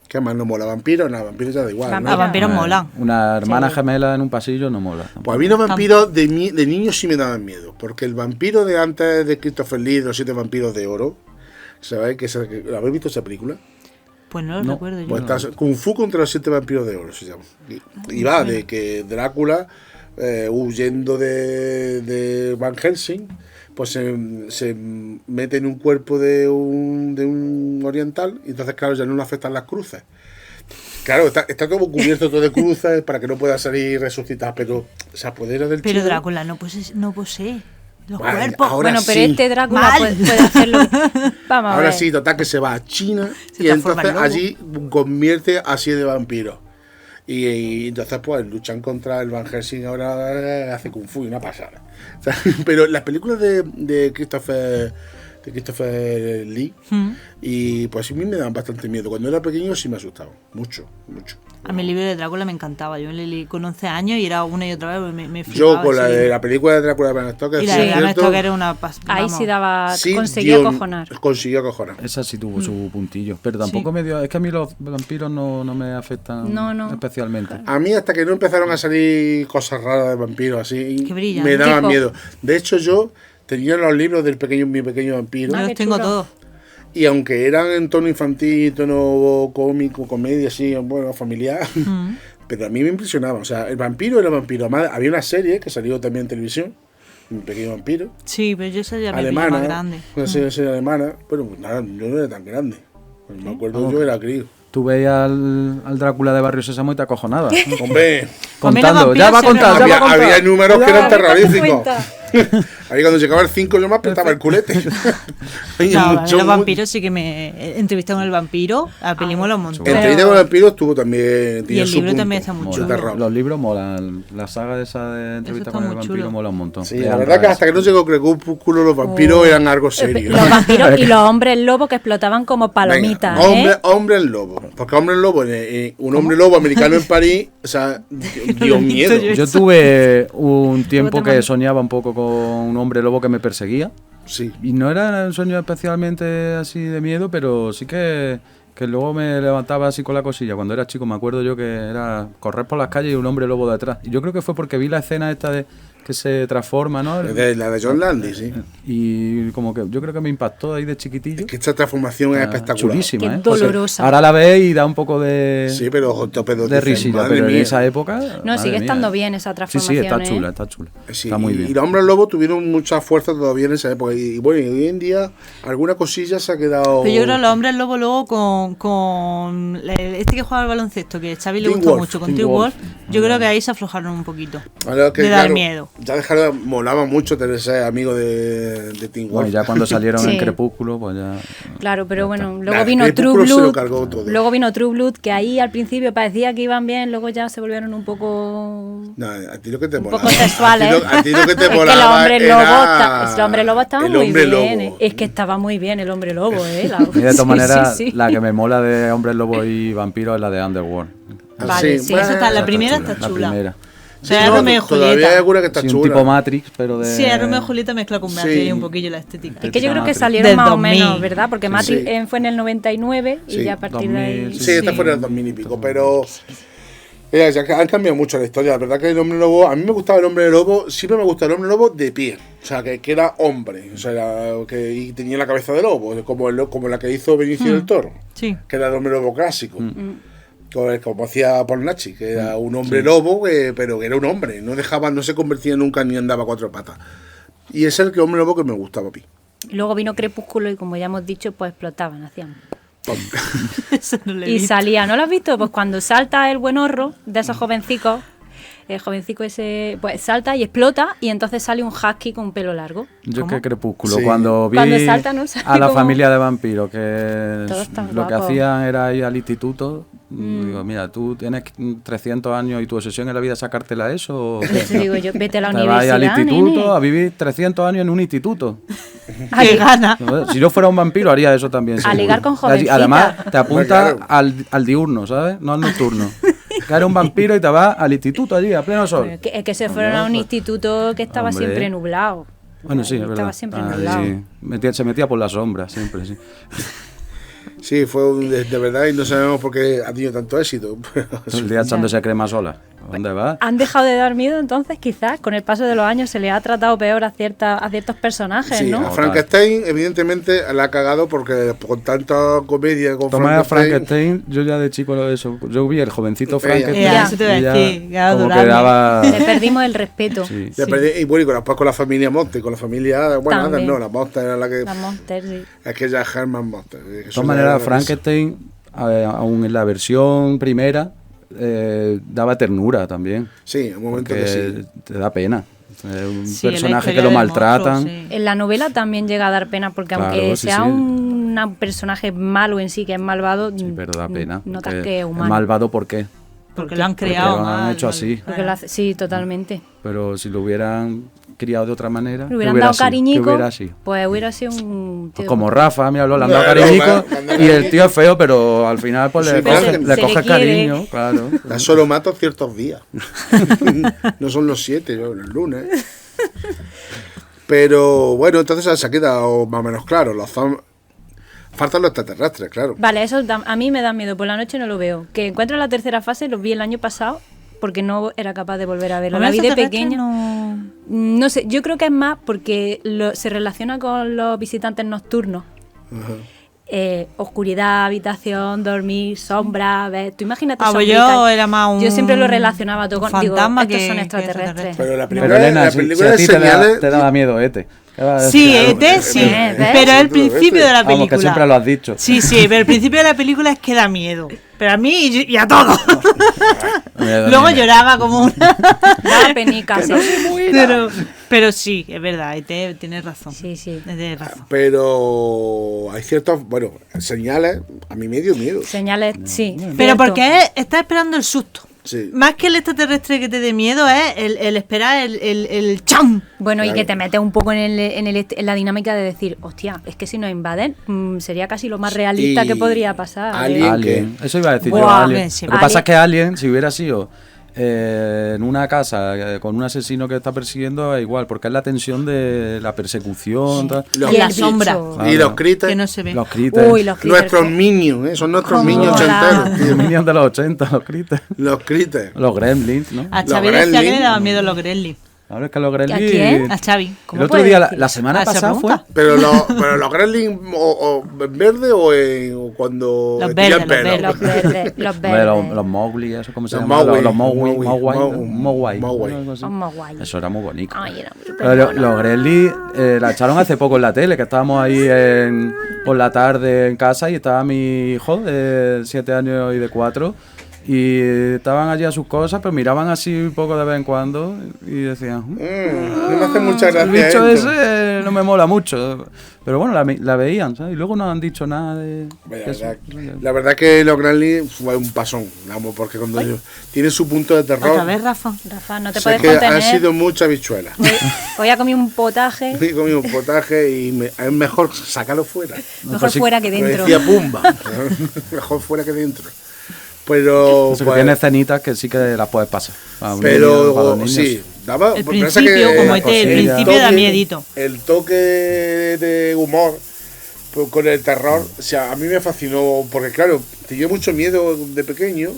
¿Qué más no mola? ¿Vampiros? No, vampiros ya da igual. ¿no? A vampiros molan. Una hermana Sí. gemela en un pasillo no mola. Pues a mí los vampiros de niños sí me daban miedo, porque el vampiro de antes de Christopher Lee, los 7 vampiros de oro, ¿sabéis? ¿La habéis visto esa película? Pues no lo No. recuerdo yo. Pues está Kung Fu contra los 7 vampiros de oro, se llama. Y va de que Drácula, huyendo de Van Helsing, pues se mete en un cuerpo de un oriental, y entonces, claro, ya no le afectan las cruces. Claro, está como cubierto todo de cruces para que no pueda salir y resucitar, pero se apodera del Pero chico. Drácula no posee los Vale, cuerpos. ahora Bueno, pero sí. este Drácula Mal. puede hacerlo. Vamos a Ahora ver. sí, total que se va a China Se y transforma entonces en lobo. allí convierte a 7 vampiros. Y entonces pues luchan contra el Van Helsing, ahora hace Kung Fu y una pasada. O sea, pero las películas de de Christopher Lee. Y pues a mí me daban bastante miedo. Cuando era pequeño sí me asustaba. Mucho. A mí el libro de Drácula me encantaba. Yo le leí con 11 años y era una y otra vez. Me Yo flipaba con ese libro. la película de Drácula de Bram Stoker, Y la sí, de es Bram cierto, Stoker era una Ahí sí daba, sí conseguía dio- acojonar. Consiguió acojonar. Esa sí tuvo su puntillo, pero tampoco me dio... Es que a mí los vampiros no me afectan No. especialmente. A mí hasta que no empezaron a salir cosas raras de vampiros así, Que brillan. me daban Tipo. miedo. De hecho yo tenía los libros del Mi Pequeño Vampiro. Yo Ah, los qué tengo chulo. todos. Y aunque eran en tono infantil, tono cómico, comedia, así, bueno, familiar, pero a mí me impresionaba. O sea, el vampiro era vampiro. Además, había una serie que salió también en televisión, Mi Pequeño Vampiro, Sí, pero yo esa ya me pillaba alemana, más grande. una serie alemana. Bueno, pues nada, yo no era tan grande. Pues me acuerdo, yo era crío. Tú veías al Drácula de Barrio Sésamo y te acojonabas. Hombre, Contando, Pues ya va a mira, contar, ya va a contar. había números que eran Date terroríficos. cuenta. Ahí cuando llegaba el 5 yo me apretaba el culete. Oye, No, a mí mucho- los vampiros sí que me entrevisté con el vampiro, a peli mola un montón. Entrevista con vampiros estuvo también. Y tenía el su libro punto también está muy de chulo. terror. Los libros molan. La saga de esa de entrevista está con el muy vampiro chulo. mola un montón. Sí, De la Anne verdad que Rice. hasta que no llegó Crepúsculo los vampiros eran algo serio. Los vampiros y los hombres lobos que explotaban como palomitas, Venga, hombre lobo. Porque hombre lobo, un hombre lobo americano en París, o sea, dio miedo. Yo tuve un tiempo te que mando. soñaba un poco con un hombre lobo que me perseguía. Sí. Y no era un sueño especialmente así de miedo, pero sí que luego me levantaba así con la cosilla. Cuando era chico me acuerdo yo que era correr por las calles y un hombre lobo detrás. Y yo creo que fue porque vi la escena esta de que se transforma, ¿no? La de John Landis, sí. Y como que yo creo que me impactó ahí de chiquitillo. Es que esta transformación es espectacular. Chulísima, Qué ¿eh? Porque dolorosa. ahora la ves y da un poco de, Sí, pero pero de dices, risilla, madre pero en mía. esa época... No, madre sigue mía, estando ¿eh? bien esa Sí, transformación. está ¿eh? chula, está chula. Sí, Está muy y bien. los hombres lobos tuvieron mucha fuerza todavía en esa época. Y bueno, y hoy en día alguna cosilla se ha quedado. Pero yo creo que los hombres lobo luego con este que juega al baloncesto, que a Xavi le Tim gustó Wolf, mucho, con Tim Tim Wolf. Wolf, yo creo que ahí se aflojaron un poquito. Ahora que, de dar miedo. Ya dejaron, molaba mucho tener ese amigo de Tim Bueno, Wolf. ya cuando salieron Sí. en Crepúsculo, pues ya... Claro, pero bueno, luego Nah, vino True Crepúsculo se lo Blood. cargó todo. Luego vino True Blood, que ahí al principio parecía que iban bien, luego ya se volvieron un poco. No, a ti lo que te Un molaba. poco sexuales. A ti lo que te Es que molaba. el hombre era lobo, el hombre lobo estaba el muy hombre bien. lobo. Es que estaba muy bien el hombre lobo, ¿eh? Y de todas Sí, maneras, sí, sí. la que me mola de Hombres Lobo y Vampiros es la de Underworld. Vale, sí, Esa está, la bueno, primera está La chula. primera. O sea, no, Romeo y todavía hay Julieta. alguna que está Sí, un chula. tipo Matrix, pero de... Sí, a Romeo y Julieta mezcla con Beatriz Sí. un poquillo la estética. Es que yo creo que Matrix. salieron Del más o 2000. menos, ¿verdad? Porque Matrix Sí. fue en el 99 y Sí, ya a partir de ahí. 2000, Sí, esta fue en el 2000 y pico, pero ya que han cambiado mucho la historia. La verdad que el hombre lobo, a mí me gustaba el hombre lobo, siempre me gustaba el hombre lobo de pie. O sea, que era hombre, o sea, y tenía la cabeza de lobo, como la que hizo Benicio del Toro, Sí. que era el hombre lobo clásico. Como hacía Pornachi, que era un hombre lobo, pero que era un hombre, no se convertía nunca ni andaba a cuatro patas. Y es el hombre lobo que me gustaba a mí. Luego vino Crepúsculo y como ya hemos dicho, pues explotaban, hacían. Eso no lo he Y visto. salía, ¿no lo has visto? Pues cuando salta el buen horro de esos jovencicos, el jovencico ese, pues salta y explota y entonces sale un husky con pelo largo. Yo ¿Cómo? que Crepúsculo, Sí. cuando vi Cuando salta, ¿no? Sale a la como- familia de vampiros que Todos tan lo que guapos. hacían era ir al instituto, digo, mira, tú tienes 300 años y tu obsesión en la vida es sacártela eso. o Por eso digo yo, vete a la te vas universidad, al instituto nene. a vivir 300 años en un instituto. A ¡Qué li- gana! Si yo fuera un vampiro haría eso también. seguro. ligar con jovencitas. Además, te apuntas Claro. al diurno, ¿sabes? No al nocturno. Que eres un vampiro y te vas al instituto allí, a pleno sol. Es que se fueron a un pues, instituto que estaba hombre. siempre nublado. Bueno, sí, es Estaba verdad. siempre Ah, nublado. sí. Se metía por la sombra, siempre, sí. Sí, fue de verdad y no sabemos por qué ha tenido tanto éxito. Todo el día echándose crema sola. ¿A dónde vas? ¿Han dejado de dar miedo entonces? Quizás con el paso de los años se le ha tratado peor a ciertos personajes, Sí, ¿no? a Frankenstein evidentemente la ha cagado porque con tanta comedia con Tomás Frankenstein, yo ya de chico eso. Yo vi el jovencito Frankenstein. Ya. Eso te iba a y ya decir, ya como adorable. que daba... Le perdimos el respeto. Sí. Ya perdí- y bueno, y con la familia Monte, con la familia, bueno, Adam También. no, la Monte era la que La Monster, sí. es que ya Herman Monte. De todas maneras, Frankenstein, aún en la versión primera, daba ternura también. Sí, un momento Porque que sí. te da pena. Un Sí, la personaje historia que lo del maltratan. monstruo, sí. En la novela también llega a dar pena porque Claro, aunque sí, sea sí. un personaje malo en sí, que es malvado, Sí, pero da pena. notas porque que es es humano. malvado, ¿por qué? Porque lo han Porque creado lo han mal, hecho mal. así. Porque lo hace- sí, totalmente. Pero si lo hubieran criado de otra manera, Le hubieran dado sido? ¿Qué cariñico, hubiera sido? pues hubiera sido un Pues tío. como Rafa, mira, le han dado Claro, cariñico cuando y el tío es feo, pero al final pues Sí, le pero coge, se le le coge quiere. cariño, claro. Eso lo mato ciertos días. No son los 7, yo, el lunes. Pero bueno, entonces se ha quedado más o menos claro. Faltan los extraterrestres, claro. Vale, eso a mí me da miedo. Por la noche no lo veo. Que encuentro la tercera fase, lo vi el año pasado porque no era capaz de volver a verlo. La vi de pequeña. No sé, yo creo que es más porque se relaciona con los visitantes nocturnos. Oscuridad, habitación, dormir, sombra, ver. Tú imagínate Pues sombritas. yo era más un Yo siempre lo relacionaba todo con fantasma digo, estos que- son que extraterrestres. extraterrestre. Pero la Pero película, Elena, la si película a de ti señales. te da miedo ET. ¿Qué vas a Sí, decir? ET sí, ¿ves? pero el Otro principio ET. de la Vamos, que película. siempre lo has dicho. Sí, pero el principio de la película es que da miedo. Pero a mí y a todos. Miedo, Luego miedo. lloraba como una. Daba penica, sí. Pero sí, es verdad, tienes razón. Sí, sí. Tienes razón. Pero hay ciertos, bueno, señales. A mí me dio miedo. Señales, sí. Pero cierto. porque estás esperando el susto. Sí. Más que el extraterrestre que te dé miedo es el esperar el cham. Bueno, y Claro. que te metes un poco en la dinámica de decir, hostia, es que si nos invaden, sería casi lo más realista Y que podría pasar. Alien. Alien. Eso iba a decir yo, Buah, Alien. sí. Lo que pasa Alien. es que Alien, si hubiera sido en una casa con un asesino que está persiguiendo, es igual, porque es la tensión de la persecución, tal. Los- En la el sombra. bicho. Y los critters. Que no se ve. Los critters. Uy, los critters. Nuestros minions, son nuestros ¿Cómo minions mola? ochenteros, Los tío. Minions de los 80, los critters. Los critters. Los gremlins, ¿no? A Los Xavi decía que le Gremlins. daba miedo los Gremlins. Ahora es que los gremlins... quién? A Xavi. El ¿Cómo otro puede día, decir? la semana Ah, se pasada fue... pregunta. Pero los Gremlins o en verde o cuando Los tenían verdes, pelo. Los verdes, los Hombre, verdes. los Mowgli, eso cómo se Los llama, Mowgli, los Mowgli, Mowgli. algo así. Son más guay. Eso era muy bonito. Ay, era muy Pero los Gremlins la echaron hace poco en la tele, que estábamos ahí por la tarde en casa y estaba mi hijo de 7 años y de 4 y estaban allí a sus cosas, pero miraban así un poco de vez en cuando y decían, No me hace mucha el gracia bicho esto. ese no me mola mucho. Pero bueno, la veían, ¿sabes? Y luego no han dicho nada de Vaya, eso. la verdad que los Gremlins fue un pasón, vamos, porque cuando tiene su punto de terror, Otra vez, Rafa. Rafa, no te sé puedes que contener. han sido muchas bichuelas. Hoy ha comido un potaje, He comido un potaje y es mejor sacarlo fuera. mejor pues sí, fuera que Como dentro. decía Pumba, mejor fuera que dentro. Pero, Eso que pues, tiene escenitas que sí que las puedes pasar. Para un niño, para pero los niños. sí, daba, El pues, piensa principio, que como la el principio toque- da miedito. El toque de humor pues, con el terror, o sea, a mí me fascinó, porque claro, tenía mucho miedo de pequeño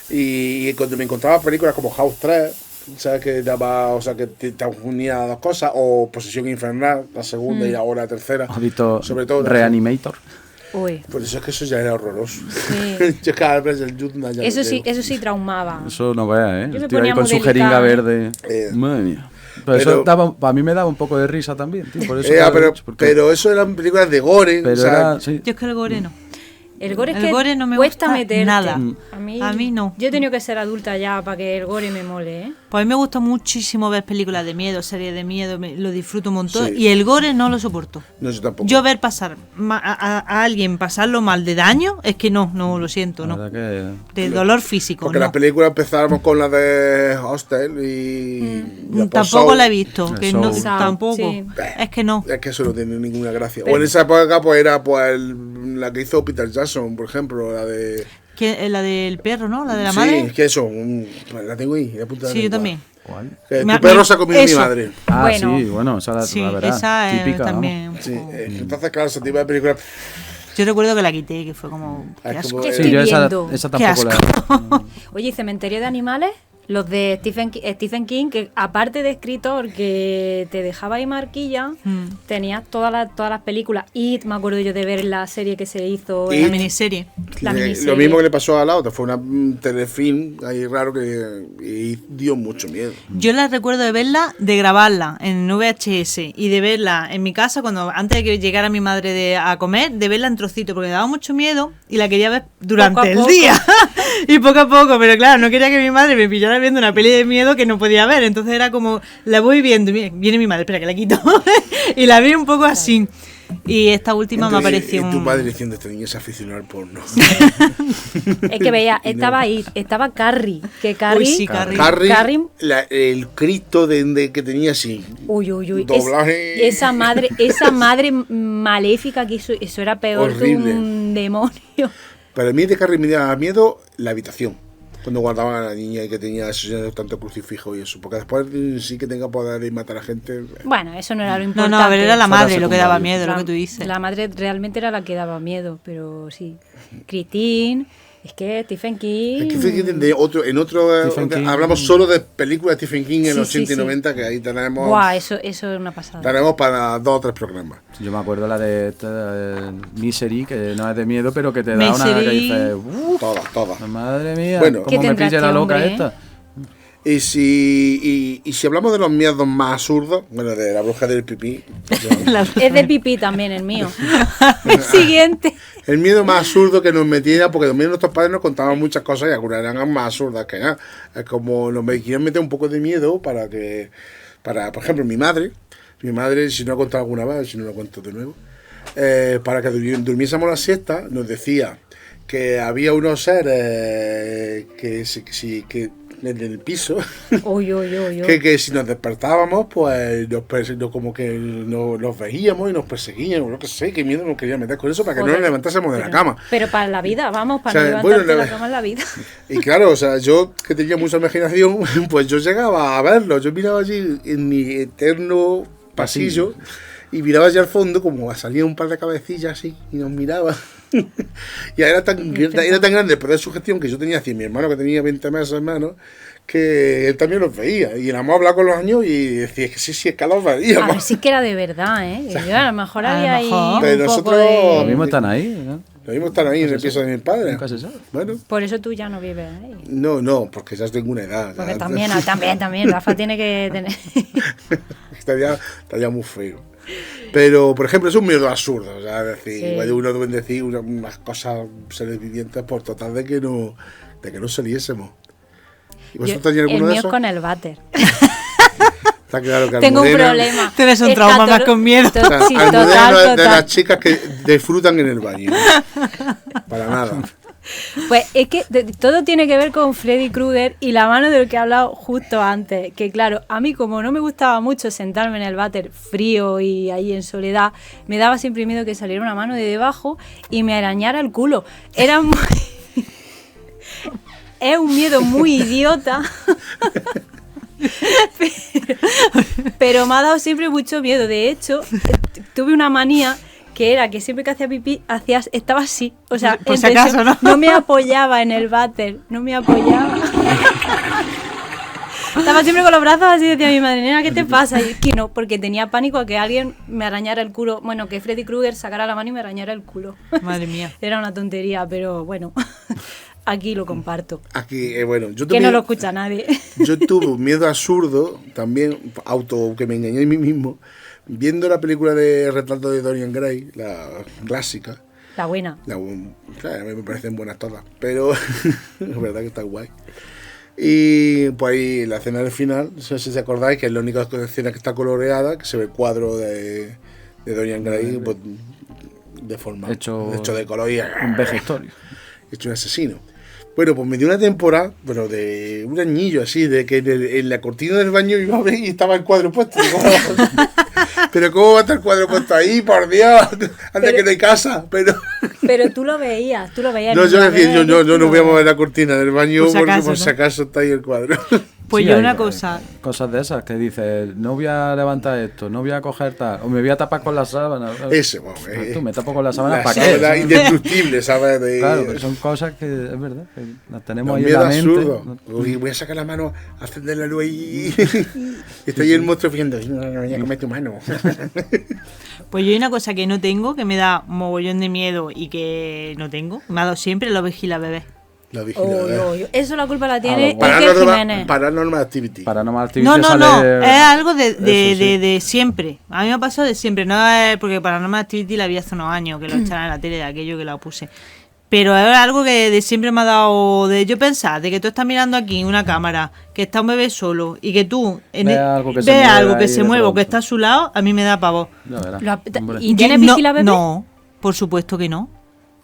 y cuando me encontraba películas como House 3, ¿sabes? Que daba, o sea, que te unía a dos cosas, o Posesión Infernal, la segunda y ahora la tercera. ¿Has visto Sobre todo Reanimator? Uy, Por eso es que eso ya era horroroso. sí. Yo cada vez el Jutna ya Eso lo sí, llevo. eso sí traumaba. Eso no veas, ¿eh? Yo me El tío ahí ponía con muy su jeringa delicada, verde. Madre mía. Pero pero- eso para mí me daba un poco de risa también, tío. Por eso te lo he pero, dicho, porque- pero eso eran películas de gore. pero o sea, era, sí. Yo es que el gore no. El gore es El que gore no me cuesta gusta meterte. nada. A mí no. Yo he tenido que ser adulta ya para que el gore me mole, ¿eh? Pues a mí me gusta muchísimo ver películas de miedo, series de miedo, lo disfruto un montón. Sí. Y el gore no lo soporto. No, yo tampoco. Yo ver pasar a alguien pasarlo mal de daño, es que no lo siento, La no. verdad que... De dolor físico, Porque no. las películas empezábamos con la de Hostel y la Tampoco Soul. la he visto, que Soul. no, Soul, tampoco. sí. Es que no. Es que eso no tiene ninguna gracia. O en esa época pues era pues la que hizo Peter Jackson, por ejemplo, la de... La del perro, ¿no? La de la sí, madre. que eso, la tengo ahí, la punta de la Sí, yo lengua. también. ¿Cuál? Que Me- tu perro se ha comido a mi eso. madre. Ah, Bueno. sí, bueno, esa Sí, la verdad. esa es típica, también. vamos. Sí, entonces claro, ese tipo de películas... Yo recuerdo que la quité, que fue como. Qué Es asco. como- ¿Qué Sí, estoy yo viendo? esa Qué tampoco la... Oye, ¿y Cementerio de Animales? Los de Stephen King, que aparte de escritor que te dejaba ahí marquilla, tenías todas las películas. It, me acuerdo yo de ver la serie que se hizo. It. La miniserie. La miniserie. Lo mismo que le pasó a la otra, fue una telefilm ahí raro que y dio mucho miedo. Yo la recuerdo de verla, de grabarla en VHS y de verla en mi casa cuando antes de que llegara mi madre a comer, de verla en trocitos porque me daba mucho miedo y la quería ver durante Poco a el poco. día. Y poco a poco, pero claro, no quería que mi madre me pillara estuviera viendo una peli de miedo que no podía ver. Entonces era como, la voy viendo, mira, viene mi madre, espera que la quito. Y la vi un poco así. Y esta última me apareció Y tu padre diciendo, esta niña es aficionada al porno. Es que veía, estaba ahí, estaba Carrie. Que Carrie. Uy, sí, Carrie. Carrie, el Cristo que tenía así. Uy. Doblaje. Esa madre maléfica que eso era peor Horrible. que un demonio. Para mí de Carrie me daba miedo la habitación. Cuando guardaban a la niña y que tenía tanto crucifijo y eso. Porque después sí que tenga poder de matar a gente. Bueno, eso no era lo No, importante. no, a ver, era la Eso madre era lo que daba secundario. miedo, lo que tú dices. La madre realmente era la que daba miedo, pero sí. Christine, es que Stephen King. Es que fíjate, Stephen King. hablamos solo de películas de Stephen King en los Sí, 80 y sí. 90, que ahí tenemos. Buah, eso es una pasada. Tenemos para 2 o 3 programas. Yo me acuerdo la de Misery, que no es de miedo, pero que te da una que Misery. dices, Todas. madre mía, Bueno. ¿Qué ¿cómo me tendrá pilla este la loca hombre, esta? Y si hablamos de los miedos más absurdos, bueno, de la bruja del pipí, Es de pipí también el mío. El siguiente. el miedo más absurdo que nos metiera, porque también nuestros padres nos contaban muchas cosas y algunas eran más absurdas que nada. Es como nos querían meter un poco de miedo por ejemplo, mi madre, si no he contado alguna vez, si no lo cuento de nuevo, para que durmiésemos la siesta, nos decía que había unos seres que en el piso, Uy. que si nos despertábamos, pues como que nos veíamos y nos perseguían, o no que sé, qué miedo nos querían meter con eso para que no Joder. nos levantásemos de la cama. Pero para la vida, vamos, para O sea, no levantarte bueno, de la cama en la vida. Y claro, o sea, yo que tenía mucha imaginación, pues yo llegaba a verlo, yo miraba allí en mi eterno pasillo y miraba allí al fondo como salía un par de cabecillas así y nos miraba. Y era tan grande el poder de sugestión que yo tenía hacia mi hermano, que tenía 20 meses menos, que él también los veía. Y éramos a hablar con los años y decía, es que sí, es que los A veíamos. ver si es que era de verdad, ¿eh? Yo, a lo mejor a lo había ahí mejor. un Pero poco nosotros- de... Lo mismo están ahí, ¿no? Lo mismo están ahí en el piso de mi padre. Nunca se sabe. Bueno, Por eso tú ya no vives ahí. no, porque ya tengo una edad. Porque ya- también, Rafa tiene que tener... Está ya muy feo. Pero, por ejemplo, es un miedo absurdo. O sea, es decir, Sí. igual de uno bendecir unas cosas, seres vivientes, por tratar de que no saliésemos. ¿Y vosotros tenéis el alguno de mío es esos? con el váter. Está claro que Tengo un Almudena- problema. Tienes un Está trauma más todo- con miedo. to- o sea, sí, Almudena no es de total. las chicas que disfrutan en el baño. Para nada. Pues es que todo tiene que ver con Freddy Krueger y la mano del que he hablado justo antes. Que claro, a mí como no me gustaba mucho sentarme en el váter frío y ahí en soledad, me daba siempre miedo que saliera una mano de debajo y me arañara el culo. Era muy... Es un miedo muy idiota. Pero me ha dado siempre mucho miedo. De hecho, tuve una manía que era que siempre que hacía pipí, estaba así. O sea, Por si en acaso, tensión. ¿no? No me apoyaba en el váter, no me apoyaba. Estaba siempre con los brazos así, decía mi madre, nena, ¿qué te pasa? Y es que no, porque tenía pánico a que alguien me arañara el culo. Bueno, que Freddy Krueger sacara la mano y me arañara el culo. Madre mía. Era una tontería, pero bueno, aquí lo comparto. Aquí, bueno, yo Que también, no lo escucha nadie. yo tuve un miedo absurdo, también que me engañé a mí mismo, viendo la película de Retrato de Dorian Gray, la clásica. La buena. Claro, a mí me parecen buenas todas, pero es verdad que está guay. Y pues ahí la escena del final, no sé si os acordáis, que es la única escena que está coloreada, que se ve el cuadro de Dorian Gray pues, deformado, Hecho de color y Un vejestorio. hecho un asesino. Bueno, pues me dio una temporada, bueno, de un añillo así, de que en la cortina del baño iba a ver y estaba el cuadro puesto. Pero ¿cómo va a estar el cuadro puesto ahí? Por Dios, antes que no hay casa. Pero tú lo veías. No, yo decía, yo no voy a mover la cortina del baño Por si porque acaso, por si ¿no? acaso está ahí el cuadro. Pues Sí, yo hay, una cosa, Cosas de esas que dices, no voy a levantar esto, no voy a coger tal, o me voy a tapar con la sábana. Ese, bueno, Tú me tapo con la sábana la para qué. sábana ¿sabes? indestructible, ¿sabes? Claro, pero son cosas que es verdad, que las tenemos Los ahí en la miedos mente. absurdos. Uy, voy a sacar la mano a encender la luz y está ahí el monstruo viendo, no voy a comer tu mano. pues yo hay una cosa que no tengo, que me da mogollón de miedo y que no tengo, me ha dado siempre la vigila bebé. La vigila. Eso la culpa la tiene bueno. Iker Jiménez. Paranormal Activity. Paranormal Activity No, sale- es algo de Eso sí. de siempre. A mí me ha pasado de siempre, no es porque Paranormal Activity la vi hace unos años, que lo echaron en la tele de aquello que la puse. Pero es algo que de siempre me ha dado de yo pensar, de que tú estás mirando aquí en una cámara, que está un bebé solo y que tú Ve algo que se ves mueva algo que ahí se de mueve o que pronto. está a su lado, a mí me da pavor. Ya verás, hombre. ¿Y tienes no, vigila bebé? No, por supuesto que no.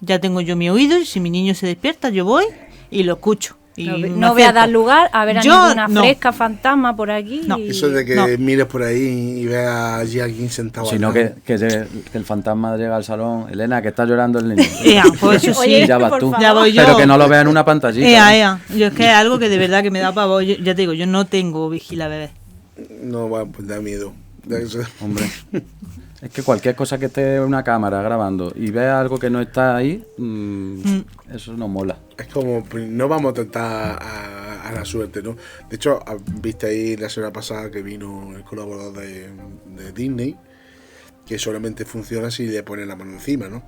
Ya tengo yo mi oído y si mi niño se despierta, yo voy y lo escucho. Y No, me no voy a acerco. dar lugar a ver a Yo ninguna no. fresca fantasma por aquí. No. Eso de que No. mires por ahí y veas allí a alguien sentado. Sino al lado. que el fantasma llega al salón. Elena, que está llorando el niño. Ea, pues eso sí. Oye, ya vas por tú. favor. Ya voy yo. Pero que no lo veas en una pantallita. ¿no? Ea. Yo es que es algo que de verdad que me da pavor. Ya te digo, yo no tengo vigila bebé. No, bueno, pues da miedo. De eso. Hombre. Es que cualquier cosa que esté en una cámara grabando y veas algo que no está ahí, eso no mola. Es como, pues, no vamos a tentar a la suerte, ¿no? De hecho, viste ahí la semana pasada que vino el colaborador de Disney, que solamente funciona si le ponen la mano encima, ¿no?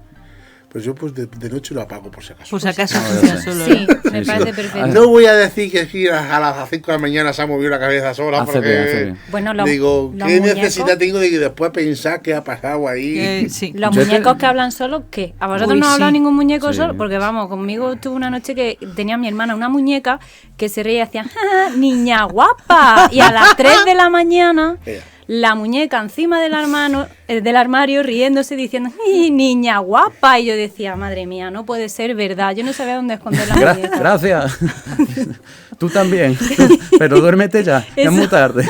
Pues yo pues de noche lo apago por si acaso. Por si acaso No, funciona ya sé. solo. Sí, ¿no? me Sí, parece sí. perfecto. No voy a decir que aquí a las 5 de la mañana se ha movido la cabeza sola, Hace porque bien, hace bien. Bueno, digo, los ¿qué muñecos- necesidad tengo de que después pensar qué ha pasado ahí? Sí. Los Yo muñecos que hablan solos, ¿qué? ¿A vosotros Uy, no ha hablado sí. ningún muñeco Sí. solo? Porque vamos, conmigo estuvo una noche que tenía mi hermana una muñeca que se reía y hacía, "Ja, ja, niña guapa". Y a las 3 de la mañana, Ea. la muñeca encima del armario riéndose diciendo, niña guapa. Y yo decía, madre mía, no puede ser verdad. Yo no sabía dónde esconder la muñeca. Gracias. Tú también. Pero duérmete ya, que es muy tarde.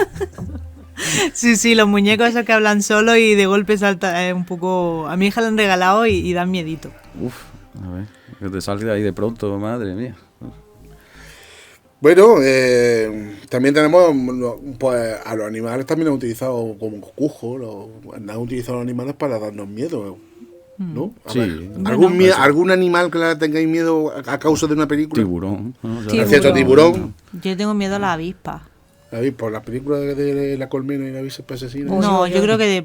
Sí, los muñecos esos que hablan solo y de golpe salta un poco. A mi hija le han regalado y dan miedito. Uf, a ver, que te salga ahí de pronto, madre mía. Bueno, también tenemos, pues a los animales también han utilizado como cocujo, han utilizado los animales para darnos miedo, ¿no? A Sí. ver, ¿algún animal que le tengáis miedo a causa de una película? Tiburón. ¿no? Ya- Tiburón. Cierto, tiburón. Yo tengo miedo a la avispa. ¿Habéis por las películas de la colmena y la avispa asesina? Uy, No, uy, yo uy. creo que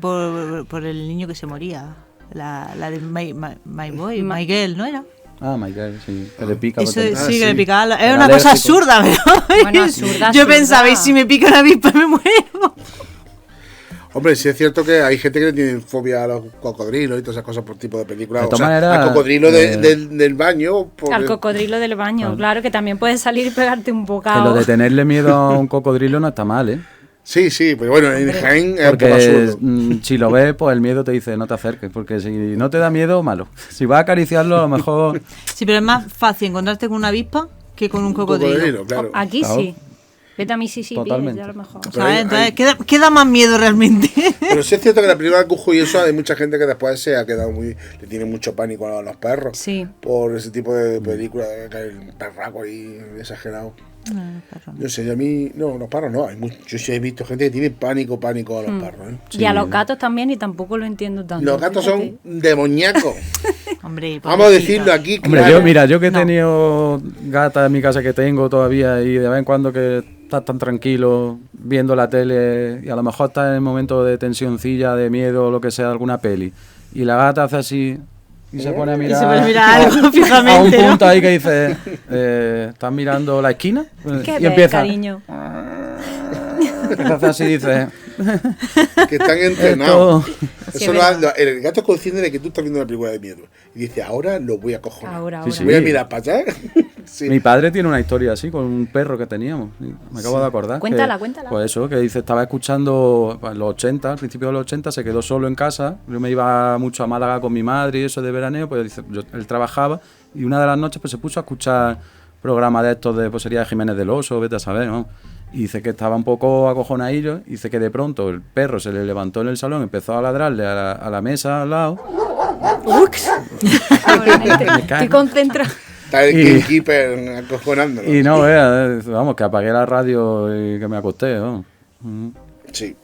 por el niño que se moría. La de My Boy, My Girl, ¿no era? Ah, Michael, sí. Que le pica. Eso porque- sí, sí. que me picaba. Es Era una cosa alérgico. absurda, pero. Bueno, absurda, yo absurda. pensaba, y si me pica una avispa me muero. Hombre, sí es cierto que hay gente que le tiene fobia a los cocodrilos y todas esas cosas por tipo de películas. De O todas sea, maneras, al cocodrilo del baño. Por Al cocodrilo del baño, claro, que también puedes salir y pegarte un Que bocado. lo de tenerle miedo a un cocodrilo no está mal, ¿eh? Sí, pero bueno, en Jaén es un poco Porque absurdo. si lo ves, pues el miedo te dice no te acerques. Porque si no te da miedo, malo. Si vas a acariciarlo, a lo mejor. Sí, pero es más fácil encontrarte con una avispa que con un cocodrilo. Claro. Aquí Claro. sí. Vete a Mississippi, Totalmente. ya a lo mejor. Pero ¿Sabes? hay- Entonces, ¿qué da más miedo realmente? Pero sí es cierto que la película de Cujo y eso hay mucha gente que después se ha quedado le tiene mucho pánico a los perros. Sí. Por ese tipo de películas, que hay el perraco ahí exagerado. Yo sé, a mí, no, los perros no. Yo sí he visto gente que tiene pánico a los perros. ¿eh? Y a los gatos también, y tampoco lo entiendo tanto. Los gatos fíjate. son demoníacos. Hombre, Vamos a decirlo aquí, Hombre, claro. yo que he No. tenido gata en mi casa que tengo todavía y de vez en cuando que estás tan tranquilo viendo la tele y a lo mejor estás en el momento de tensioncilla, de miedo o lo que sea, alguna peli. Y la gata hace así y se pone a mirar, se pone a mirar algo a un fijamente, ¿no? punto ahí que dice, ¿estás mirando la esquina? ¿Qué y ves, empieza, cariño? empieza a hacer así y dice, Que están entrenados. Esto- Sí, Eso es verdad. el gato es consciente de que tú estás viendo una película de miedo. Y dice, ahora lo voy a cojonar. Ahora. Sí, sí. Voy a mirar para allá. Sí. Mi padre tiene una historia así con un perro que teníamos. Me acabo de acordar. Cuéntala, que- cuéntala. Pues eso, que dice, estaba escuchando en los 80, al principio de los 80, se quedó solo en casa. Yo me iba mucho a Málaga con mi madre y eso de veraneo, pues dice, él trabajaba y una de las noches pues se puso a escuchar programas de estos de, pues sería de Jiménez del Oso, vete a saber, ¿no? Y dice que estaba un poco acojonadillo, y dice que de pronto el perro se le levantó en el salón, empezó a ladrarle a la mesa al lado. Estoy concentrada. Está el Y- keeper acojonándolo. Y no veas, vamos, que apagué la radio y que me acosté, ¿no? Sí.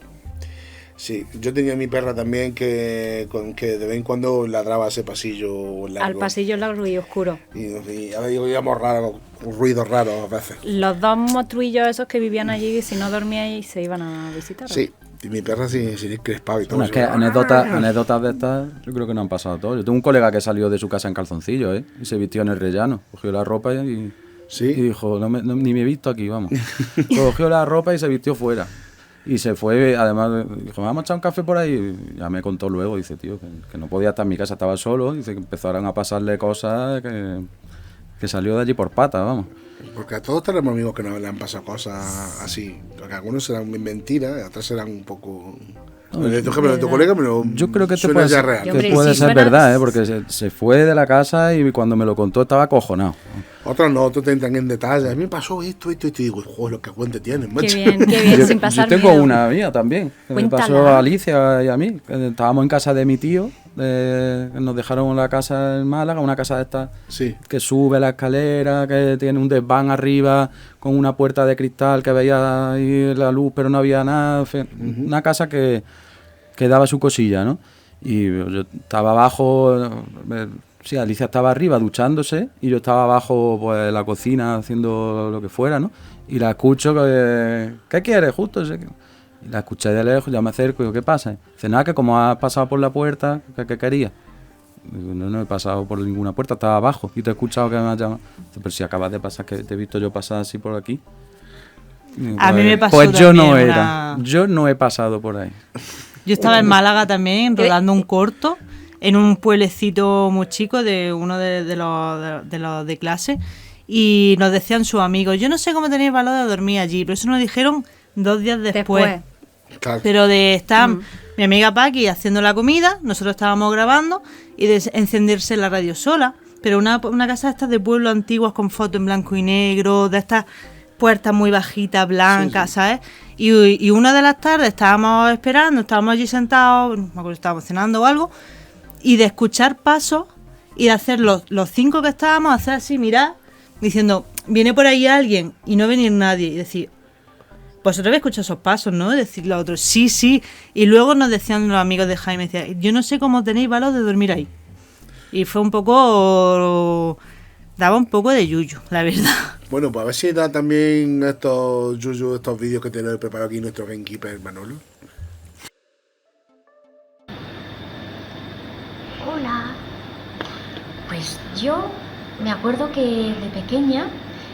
Sí, yo tenía mi perra también que de vez en cuando ladraba ese pasillo largo. Al pasillo largo y oscuro. Y a veces oíamos ruidos raros a veces. Los dos monstruillos esos que vivían allí, si no dormíais, se iban a visitar. Sí, y mi perra sin ir crespado y todo. Bueno, es que anécdotas de estas yo creo que no han pasado todos. Yo tengo un colega que salió de su casa en calzoncillos, ¿eh? Y se vistió en el rellano. Cogió la ropa y Sí. dijo, ni me he visto aquí, vamos. Cogió la ropa y se vistió fuera. Y se fue, además, dijo, vamos a echar un café por ahí. Y ya me contó luego, dice, tío, que no podía estar en mi casa, estaba solo. Dice que empezaron a pasarle cosas que salió de allí por patas, vamos. Porque a todos tenemos amigos que nos le han pasado cosas así. Porque algunos serán mentiras, otros serán un poco... de tu ejemplo, de tu colega, pero yo creo que suena puede ya ser, real. Yo que Hombre, puede si ser suena- verdad, porque se fue de la casa y cuando me lo contó estaba acojonado. Otros no, otros te entran en detalle. A mí me pasó esto, y digo, joder, lo que cuente tienes, macho. Qué bien, sin pasar yo tengo miedo. una mía también, que me Cuéntala. pasó a Alicia y a mí. Que estábamos en casa de mi tío, nos dejaron la casa en Málaga, una casa de estas Sí. que sube la escalera, que tiene un desván arriba, con una puerta de cristal que veía ahí la luz, pero no había nada. En fin, una casa que daba su cosilla, ¿no? Y yo estaba abajo, sí, Alicia estaba arriba duchándose y yo estaba abajo, pues, en la cocina haciendo lo que fuera, ¿no? Y la escucho que, ¿qué quieres? Justo. Y la escuché de lejos, ya me acerco y digo, ¿qué pasa? Dice, nada, que como has pasado por la puerta, ¿qué querías? Digo, no he pasado por ninguna puerta, estaba abajo y te he escuchado que me has llamado. Dice, pero si acabas de pasar, que te he visto yo pasar así por aquí. Digo, A mí me pasó pues yo no también era, yo no he pasado por ahí. Yo estaba en Málaga también rodando un corto en un pueblecito muy chico de uno de los de clase y nos decían sus amigos, yo no sé cómo tenéis valor de dormir allí, pero eso nos dijeron 2 días después. Claro. Pero de estar mi amiga Paqui haciendo la comida, nosotros estábamos grabando y de encenderse la radio sola, pero una casa de estas de pueblo antiguas con fotos en blanco y negro, de estas puertas muy bajitas, blancas, ¿sabes? Y una de las tardes estábamos esperando, estábamos allí sentados, no me acuerdo si estábamos cenando o algo, y de escuchar pasos y de hacer los 5 que estábamos, hacer así, mirar, diciendo, viene por ahí alguien y no venir nadie, y decir, vosotros habéis escuchado esos pasos, ¿no? Y decir los otros, sí, sí, y luego nos decían los amigos de Jaime, decían, yo no sé cómo tenéis valor de dormir ahí. Y fue un poco... daba un poco de yuyu, la verdad. Bueno, pues a ver si da también estos yuyu, estos vídeos que tiene preparado aquí nuestro gamekeeper Manolo. Hola. Pues yo me acuerdo que de pequeña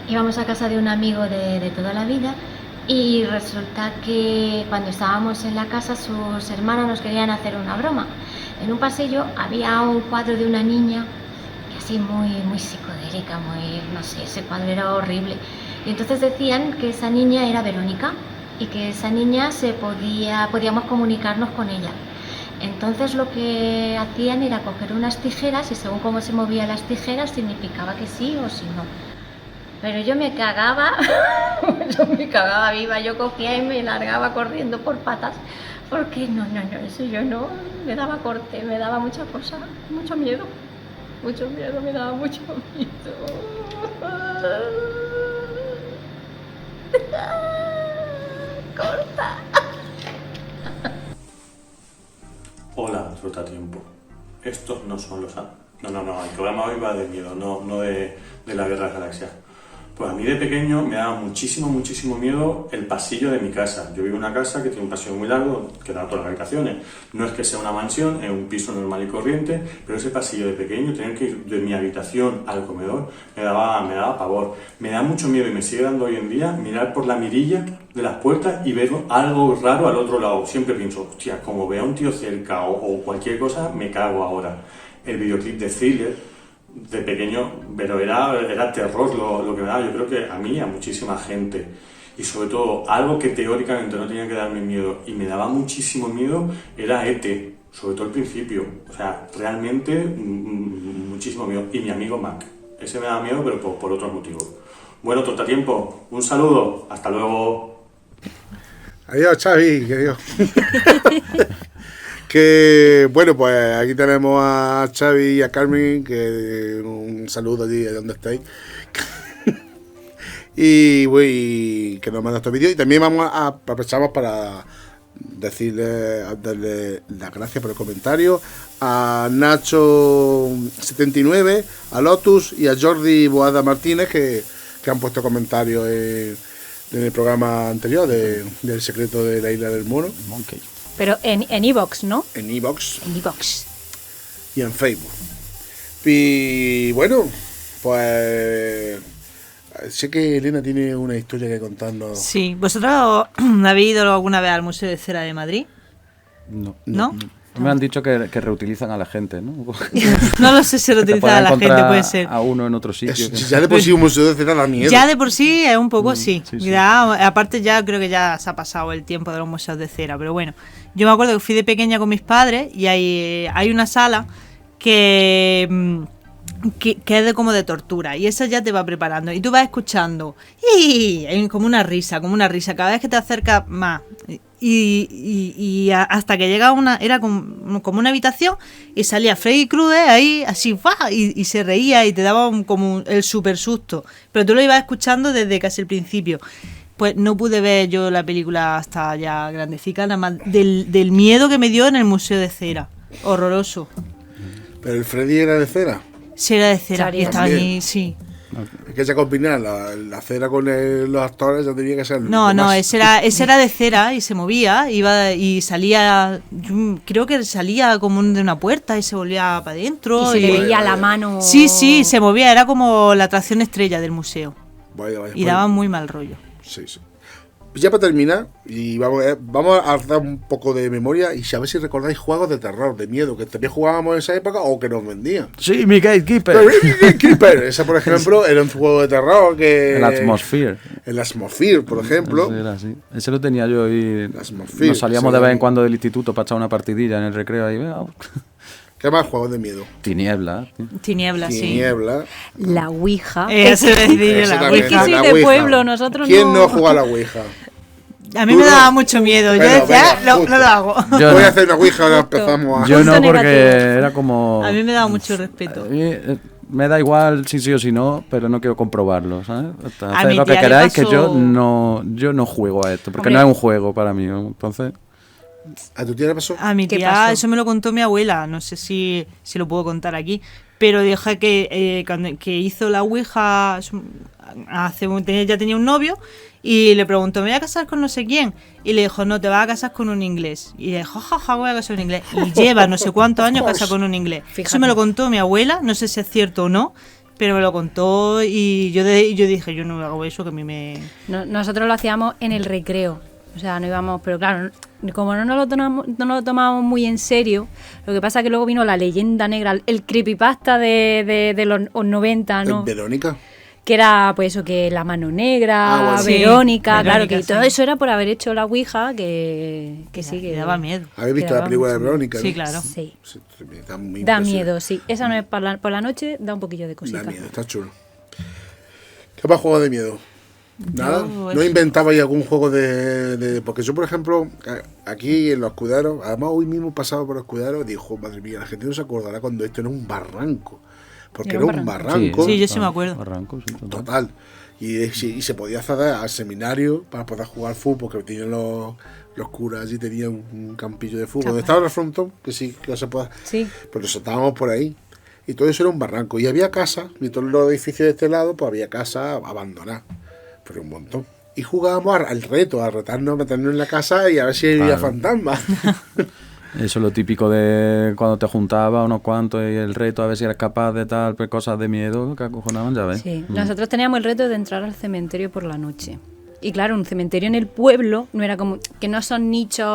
íbamos a casa de un amigo de toda la vida y resulta que cuando estábamos en la casa sus hermanos nos querían hacer una broma. En un pasillo había un cuadro de una niña que así muy psicodélica, no sé, ese cuadro era horrible. Y entonces decían que esa niña era Verónica y que esa niña podíamos comunicarnos con ella. Entonces lo que hacían era coger unas tijeras y según cómo se movían las tijeras significaba que sí o si no. Pero yo me cagaba, viva, yo cogía y me largaba corriendo por patas, porque no, eso yo no, me daba corte, me daba mucha cosa, mucho miedo, me daba mucho miedo. Corta. Hola, Trotatiempo. Estos no son los... No, el programa hoy va de miedo, no de la Guerra de las Galaxias. Pues a mí de pequeño me daba muchísimo miedo el pasillo de mi casa. Yo vivo en una casa que tiene un pasillo muy largo que da a todas las habitaciones. No es que sea una mansión, es un piso normal y corriente, pero ese pasillo de pequeño, tener que ir de mi habitación al comedor, me daba pavor. Me da mucho miedo y me sigue dando hoy en día mirar por la mirilla de las puertas y ver algo raro al otro lado. Siempre pienso, hostia, como vea a un tío cerca o cualquier cosa, me cago ahora. El videoclip de Thriller, de pequeño, pero era terror lo que me daba, yo creo que a mí y a muchísima gente. Y sobre todo, algo que teóricamente no tenía que darme miedo y me daba muchísimo miedo era ET, sobre todo al principio. O sea, realmente muchísimo miedo. Y mi amigo Mac, ese me daba miedo, pero por otros motivos. Bueno, Trotatiempo, un saludo, hasta luego. Adiós, Xavi, que Dios. Que bueno, pues aquí tenemos a Xavi y a Carmen, que un saludo allí de donde estáis. y que nos manda estos vídeos. Y también aprovechamos para darle las gracias por el comentario a Nacho79, a Lotus y a Jordi Boada Martínez, que han puesto comentarios en el programa anterior del secreto de la isla del mono. Monkey. Pero en iVoox, ¿no? En iVoox En iVoox. y en Facebook. Y bueno, pues Sé que Elena tiene una historia que contarnos. Sí, ¿vosotros habéis ido alguna vez al Museo de Cera de Madrid? No. ¿No? Me han dicho que reutilizan a la gente, ¿no? No lo sé si lo Te utiliza puedes la gente, encontrar puede ser. a uno en otro sitio. Ya de por sí un museo de cera da miedo. Ya de por sí es un poco sí. sí. Ya, aparte ya creo que ya se ha pasado el tiempo de los museos de cera, pero bueno. Yo me acuerdo que fui de pequeña con mis padres y hay una sala que es de como de tortura y esa ya te va preparando y tú vas escuchando y hay como una risa cada vez que te acercas más hasta que llega era como una habitación y salía Freddy Krueger ahí así y se reía y te daba como el super susto, pero tú lo ibas escuchando desde casi el principio. Pues no pude ver yo la película hasta ya grandecica, nada más del miedo que me dio en el Museo de Cera. Horroroso. Pero el Freddy era de cera. Sí, era de cera. Sería. Y estaba allí, sí. Es que se combina la cera con los actores, ya tenía que ser. No, ese era de cera y se movía, iba y salía, creo que salía como de una puerta y se volvía para adentro. Y se le veía la mano. Sí, se movía, era como la atracción estrella del museo. Vaya, Y daba muy mal rollo. Sí. Ya para terminar, y vamos a hacer un poco de memoria y a ver si recordáis juegos de terror, de miedo, que también jugábamos en esa época o que nos vendían. Sí, mi Gatekeeper. Gatekeeper, esa por ejemplo era un juego de terror que... El Atmosphere. El Atmosphere, por ejemplo. Ese era así. Ese lo tenía yo y Atmosphere, nos salíamos ese de vez era- en cuando del instituto para echar una partidilla en el recreo ahí. ¿Qué más juegos de miedo? Tiniebla. Tinieblas, sí. Niebla. La Ouija. Eso es decir, Eso la también, Es que Ouija. soy la de Ouija. pueblo, nosotros ¿Quién no. no juega a la Ouija? A mí Tú me no. daba mucho miedo. Yo Venga, decía, venga, no justo. lo hago. Yo Voy a no. hacer una Ouija, ahora empezamos a... Yo no, Punto porque negativo. era como... A mí me daba mucho respeto. Me da igual si sí o si no, pero no quiero comprobarlo, ¿sabes? A Haced mi lo que tía le queráis, que pasó- yo no juego a esto, porque Hombre. no es un juego para mí. Entonces, ¿A tu tía le pasó? A mi ¿Qué tía, pasó? eso me lo contó mi abuela, no sé si lo puedo contar aquí, pero dije que hizo la Ouija ya tenía un novio y le preguntó, ¿me voy a casar con no sé quién? Y le dijo, no, te vas a casar con un inglés. Y le dijo, jajaja, voy a casar con un inglés. Y lleva no sé cuántos años casada con un inglés. Fíjate. Eso me lo contó mi abuela, no sé si es cierto o no, pero me lo contó y yo dije, yo no hago eso, que a mí me... Nosotros lo hacíamos en el recreo. O sea, no íbamos, pero claro, como no nos lo tomábamos muy en serio, lo que pasa es que luego vino la leyenda negra, el creepypasta de los 90, ¿no? Verónica. Que era pues eso, que la mano negra, Ah, bueno. Verónica, Sí, claro, Verónica, que todo sí. eso era por haber hecho la Ouija, que sí, que me daba miedo. ¿Habéis visto Que la daba película de mucho Verónica? Sí, no? claro. Sí. Sí, da muy Da impresionante. miedo, sí. Esa no es por la noche, da un poquillo de cosita. Da miedo, está chulo. ¿Qué más juego de miedo? Nada, Yo, ¿no inventabais algún juego de...? Porque yo, por ejemplo, aquí en los escuderos, además hoy mismo pasado por los escuderos, dijo, madre mía, la gente no se acordará cuando esto era un barranco. Porque era un barranco Sí, yo sí me acuerdo. Barranco, sí, total. total. Y se podía acceder al seminario para poder jugar fútbol, porque tenían los curas allí, tenían un campillo de fútbol. Donde estaba el frontón, que sí, que se puede... Sí. Pero nos estábamos por ahí. Y todo eso era un barranco. Y había casas, y todos los edificios de este lado, pues había casas abandonadas. Pero un montón. Y jugábamos al reto, a retarnos, a meternos en la casa y a ver si había Claro. fantasmas. Eso es lo típico de cuando te juntaba unos cuantos y el reto a ver si eras capaz de tal, pues cosas de miedo que acojonaban, ya ves. Sí, nosotros teníamos el reto de entrar al cementerio por la noche. Y claro, un cementerio en el pueblo no era como que no son nichos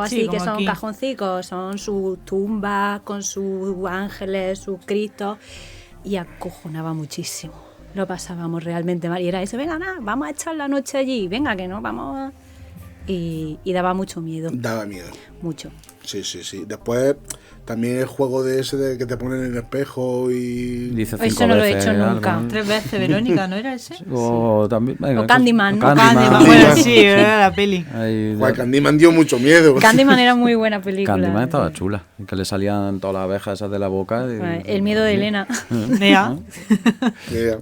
así, Sí, que como son aquí. cajoncicos, son sus tumbas con sus ángeles, sus cristos, y acojonaba muchísimo. Lo pasábamos realmente mal. Y era eso, venga, nada, vamos a echar la noche allí, venga, que no, vamos a... Y daba mucho miedo, Daba miedo. mucho. Sí, sí, sí. Después también el juego de ese de que te ponen en el espejo y... Dice Eso 5 no lo he veces hecho algo, nunca. ¿no? 3 veces, Verónica, ¿no era ese? O también... venga, O Candyman, ¿no? Candyman, bueno, sí, era la peli. Ahí, Joder, Candyman dio mucho miedo. Candyman era muy buena película. Candyman estaba chula, que le salían todas las abejas esas de la boca. El miedo de Elena. Vea. Yeah.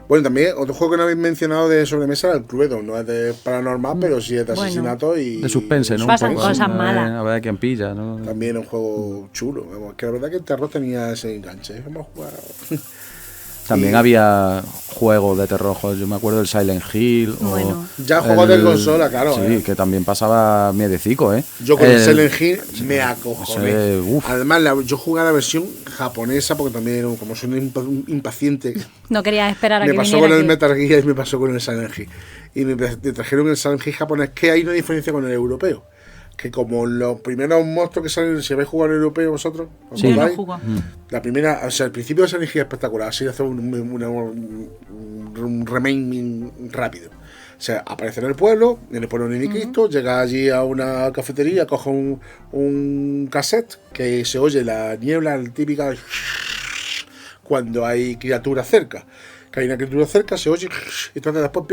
Bueno, también otro juego que no habéis mencionado de sobremesa era el Cluedo. No es de paranormal, pero sí es de Bueno. asesinato y... De suspense, ¿no? Pasan Un poco, cosas a ver- malas. A ver quién pilla, ¿no? También un juego chulo. Vamos, que la verdad que el terror tenía ese enganche. Vamos a jugar. También había juegos de terror, yo me acuerdo del Silent Hill. Bueno. Ya juegos de consola, claro. Sí, que también pasaba miedecico, ¿eh? Yo con el Silent Hill me acojoné. uf. Además, yo jugué a la versión japonesa porque también, como soy un impaciente, No querías esperar a me que pasó viniera con el aquí. Metal Gear y me pasó con el Silent Hill. Y me trajeron el Silent Hill japonés, que hay una diferencia con el europeo. Que como los primeros monstruos que salen, si habéis jugado al europeo vosotros, ¿os Yo no acordáis? juego. La primera, o sea, el principio de Silent Hill es espectacular, así hace un remake rápido. O sea, aparece en el pueblo, en el pueblo de Cristo, llega allí a una cafetería, coge un cassette, que se oye la niebla típica cuando hay criaturas cerca. Que hay una criatura cerca, se oye, y entonces después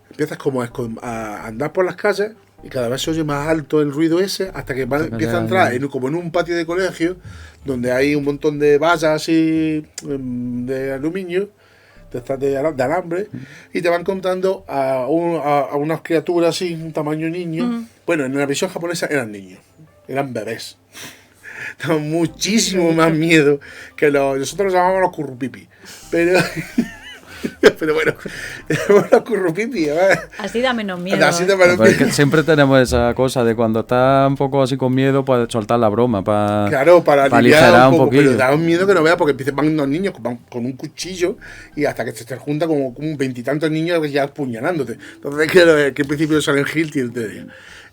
empiezas como a andar por las calles, y cada vez se oye más alto el ruido ese, hasta que empieza a entrar como en un patio de colegio, donde hay un montón de vallas así de aluminio, de alambre, y te van contando a unas criaturas así, un tamaño niño. Bueno, en la versión japonesa eran niños, eran bebés. Daban muchísimo más miedo que nosotros los llamábamos los currupipi. Pero bueno, los currupipi, Así da menos miedo. así ¿eh? te Pero es que siempre tenemos esa cosa de cuando estás un poco así con miedo, pues soltar la broma para Claro, para aliviar aligerar un poco, poquillo. pero da un miedo que no veas porque van unos niños con un cuchillo y hasta que se junta como veintitantos niños ya apuñalándote. Entonces, que al principio de Silent Hill tiene.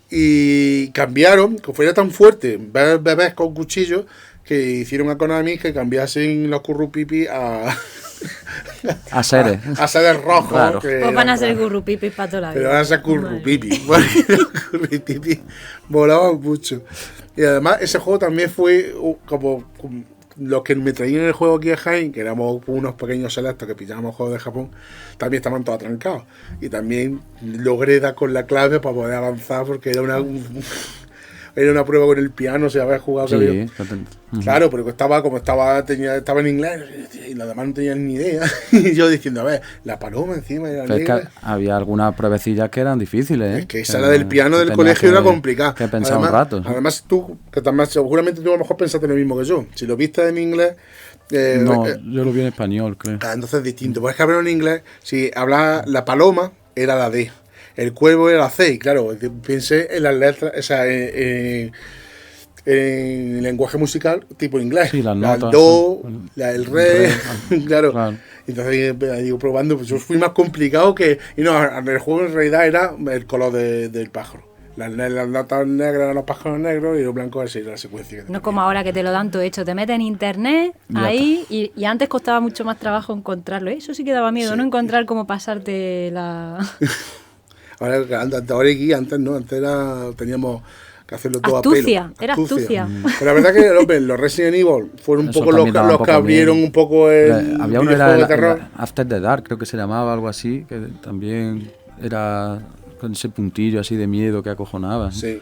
Y cambiaron, que fuera tan fuerte ver bebés con cuchillos, que hicieron a Konami que cambiasen los currupipi a seres. a seres rojos. Claro. que Pues van a ser eran- gurrupipis para toda la vida. Pero van a ser currupipi. Porque los currupipi volaban mucho. Y además, ese juego también fue como los que me traían el juego aquí a Jaén, que éramos unos pequeños selectos que pillábamos juegos de Japón, también estaban todos atrancados. Y también logré dar con la clave para poder avanzar, porque era una prueba con el piano, si había jugado. que había- Claro, pero estaba en inglés y los demás no tenían ni idea. Y yo diciendo, a ver, la paloma encima era Pero es negra. que había algunas pruebecillas que eran difíciles, ¿eh? Es que esa la del piano del tenías colegio que- era complicada. Que pensar un Además- rato. ¿sí? Además, tú, que también, seguramente tú a lo mejor pensaste lo mismo que yo. Si lo viste en inglés. No, yo lo vi en español, creo. Entonces es distinto. Puedes que hablar en inglés. Si hablaba la paloma, era la D. El cuervo era la C. Y claro, pensé en las letras, o sea, en lenguaje musical tipo inglés. Sí, las La notas. do, el re, claro. Claro. Entonces digo, probando, pues yo fui más complicado que. Y no, el juego en realidad era el color del pájaro. Las notas negras eran los pájaros negros y los blancos esa era la secuencia. No como ahora que te lo dan todo hecho. Te metes en internet Ya ahí y antes costaba mucho más trabajo encontrarlo. Eso sí que daba miedo, Sí. no encontrar cómo pasarte la... Ahora hay guía, antes no, antes teníamos que hacerlo todo Astucia, a pelo. era astucia. Pero la verdad que hombre, los Resident Evil fueron un Eso poco los también daba un que poco abrieron miedo. un poco el Había uno videojuego de era terror. After the Dark, creo que se llamaba, algo así, que también era con ese puntillo así de miedo que acojonaba. Sí.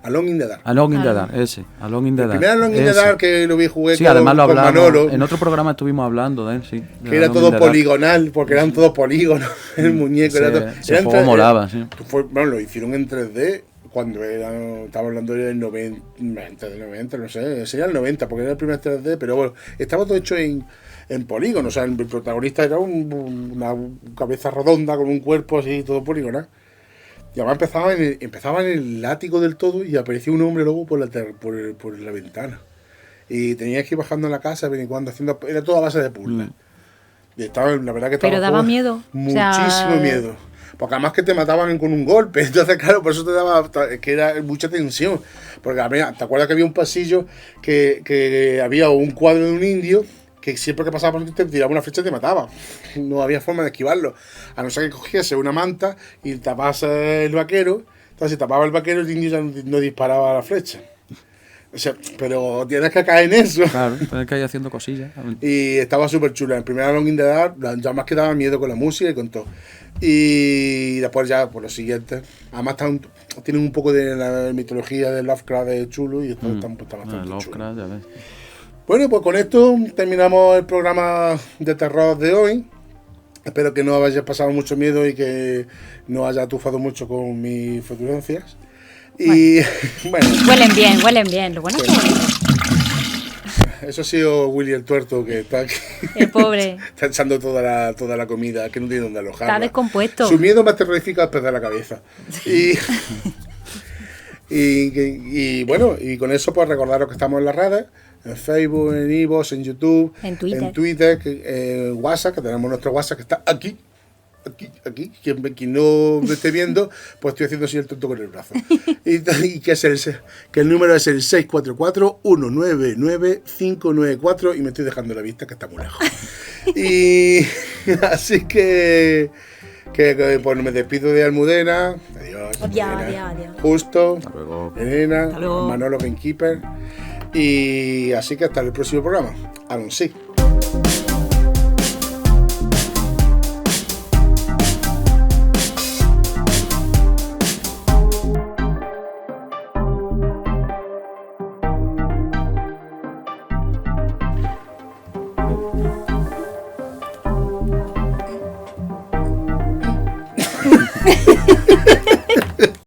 Alone in the Dark. Alone in the Dark, ese. Alone in the El Dark. primer Alone in the ese. Dark que lo vi jugué Sí, con, además lo con hablamos. Manolo, En otro programa estuvimos hablando de él, sí. de que era Alone in todo the Dark. poligonal, porque eran todos polígonos. El muñeco era todo. Ese era en juego 3D. molaba, sí. Bueno, lo hicieron en 3D cuando estaba hablando del 90, no sé, sería el 90, porque era el primer 3D, pero bueno, estaba todo hecho en polígono. O sea, el protagonista era una cabeza redonda con un cuerpo así, todo poligonal. Y además empezaba en el ático del todo y aparecía un hombre luego por la ventana. Y tenías que ir bajando a la casa, de vez en cuando, era toda a base de puzzles. Y la verdad que estaba Pero daba todo- miedo. O Muchísimo sea, miedo. Porque además que te mataban con un golpe. Entonces, claro, por eso te daba. Que era mucha tensión. Porque ¿te acuerdas que había un pasillo que había un cuadro de un indio que siempre que pasaba por ti te tiraba una flecha y te mataba? No había forma de esquivarlo. A no ser que cogiese una manta y tapase el vaquero. Entonces, si tapaba el vaquero, el indio ya no disparaba la flecha. O sea, pero tienes que caer en eso. Claro, tienes que ir haciendo cosillas. Y estaba súper chula. En primera Alone in the Dark, ya más que daba miedo con la música y con todo. Y después ya, por los siguientes. Además tienen un poco de la mitología de Lovecraft de chulo y está bastante chulo. Lovecraft, ya ves. Bueno, pues con esto terminamos el programa de terror de hoy. Espero que no hayáis pasado mucho miedo y que no haya atufado mucho con mis flatulencias. Y bueno, Huelen bien, huelen bien. Lo bueno es que huelen bien. eso ha sido Willy el tuerto, que está aquí. El pobre. Está echando toda la comida, que no tiene dónde alojarla. Está descompuesto. Su miedo más terrorífico es perder la cabeza. Y bueno, y con eso pues recordaros que estamos en las redes, en Facebook, en iVoox, en YouTube, En Twitter. en Twitter, en WhatsApp, que tenemos nuestro WhatsApp que está aquí. Quien no me esté viendo, pues estoy haciendo así el tonto con el brazo. y que el número es el 644-199-594 y me estoy dejando la vista que está muy lejos. Y así que pues me despido de Almudena. Adiós. Adiós. Justo. Hasta luego. Elena. Hasta luego. Manolo Gamekeeper. Y así que hasta el próximo programa. Aún sí.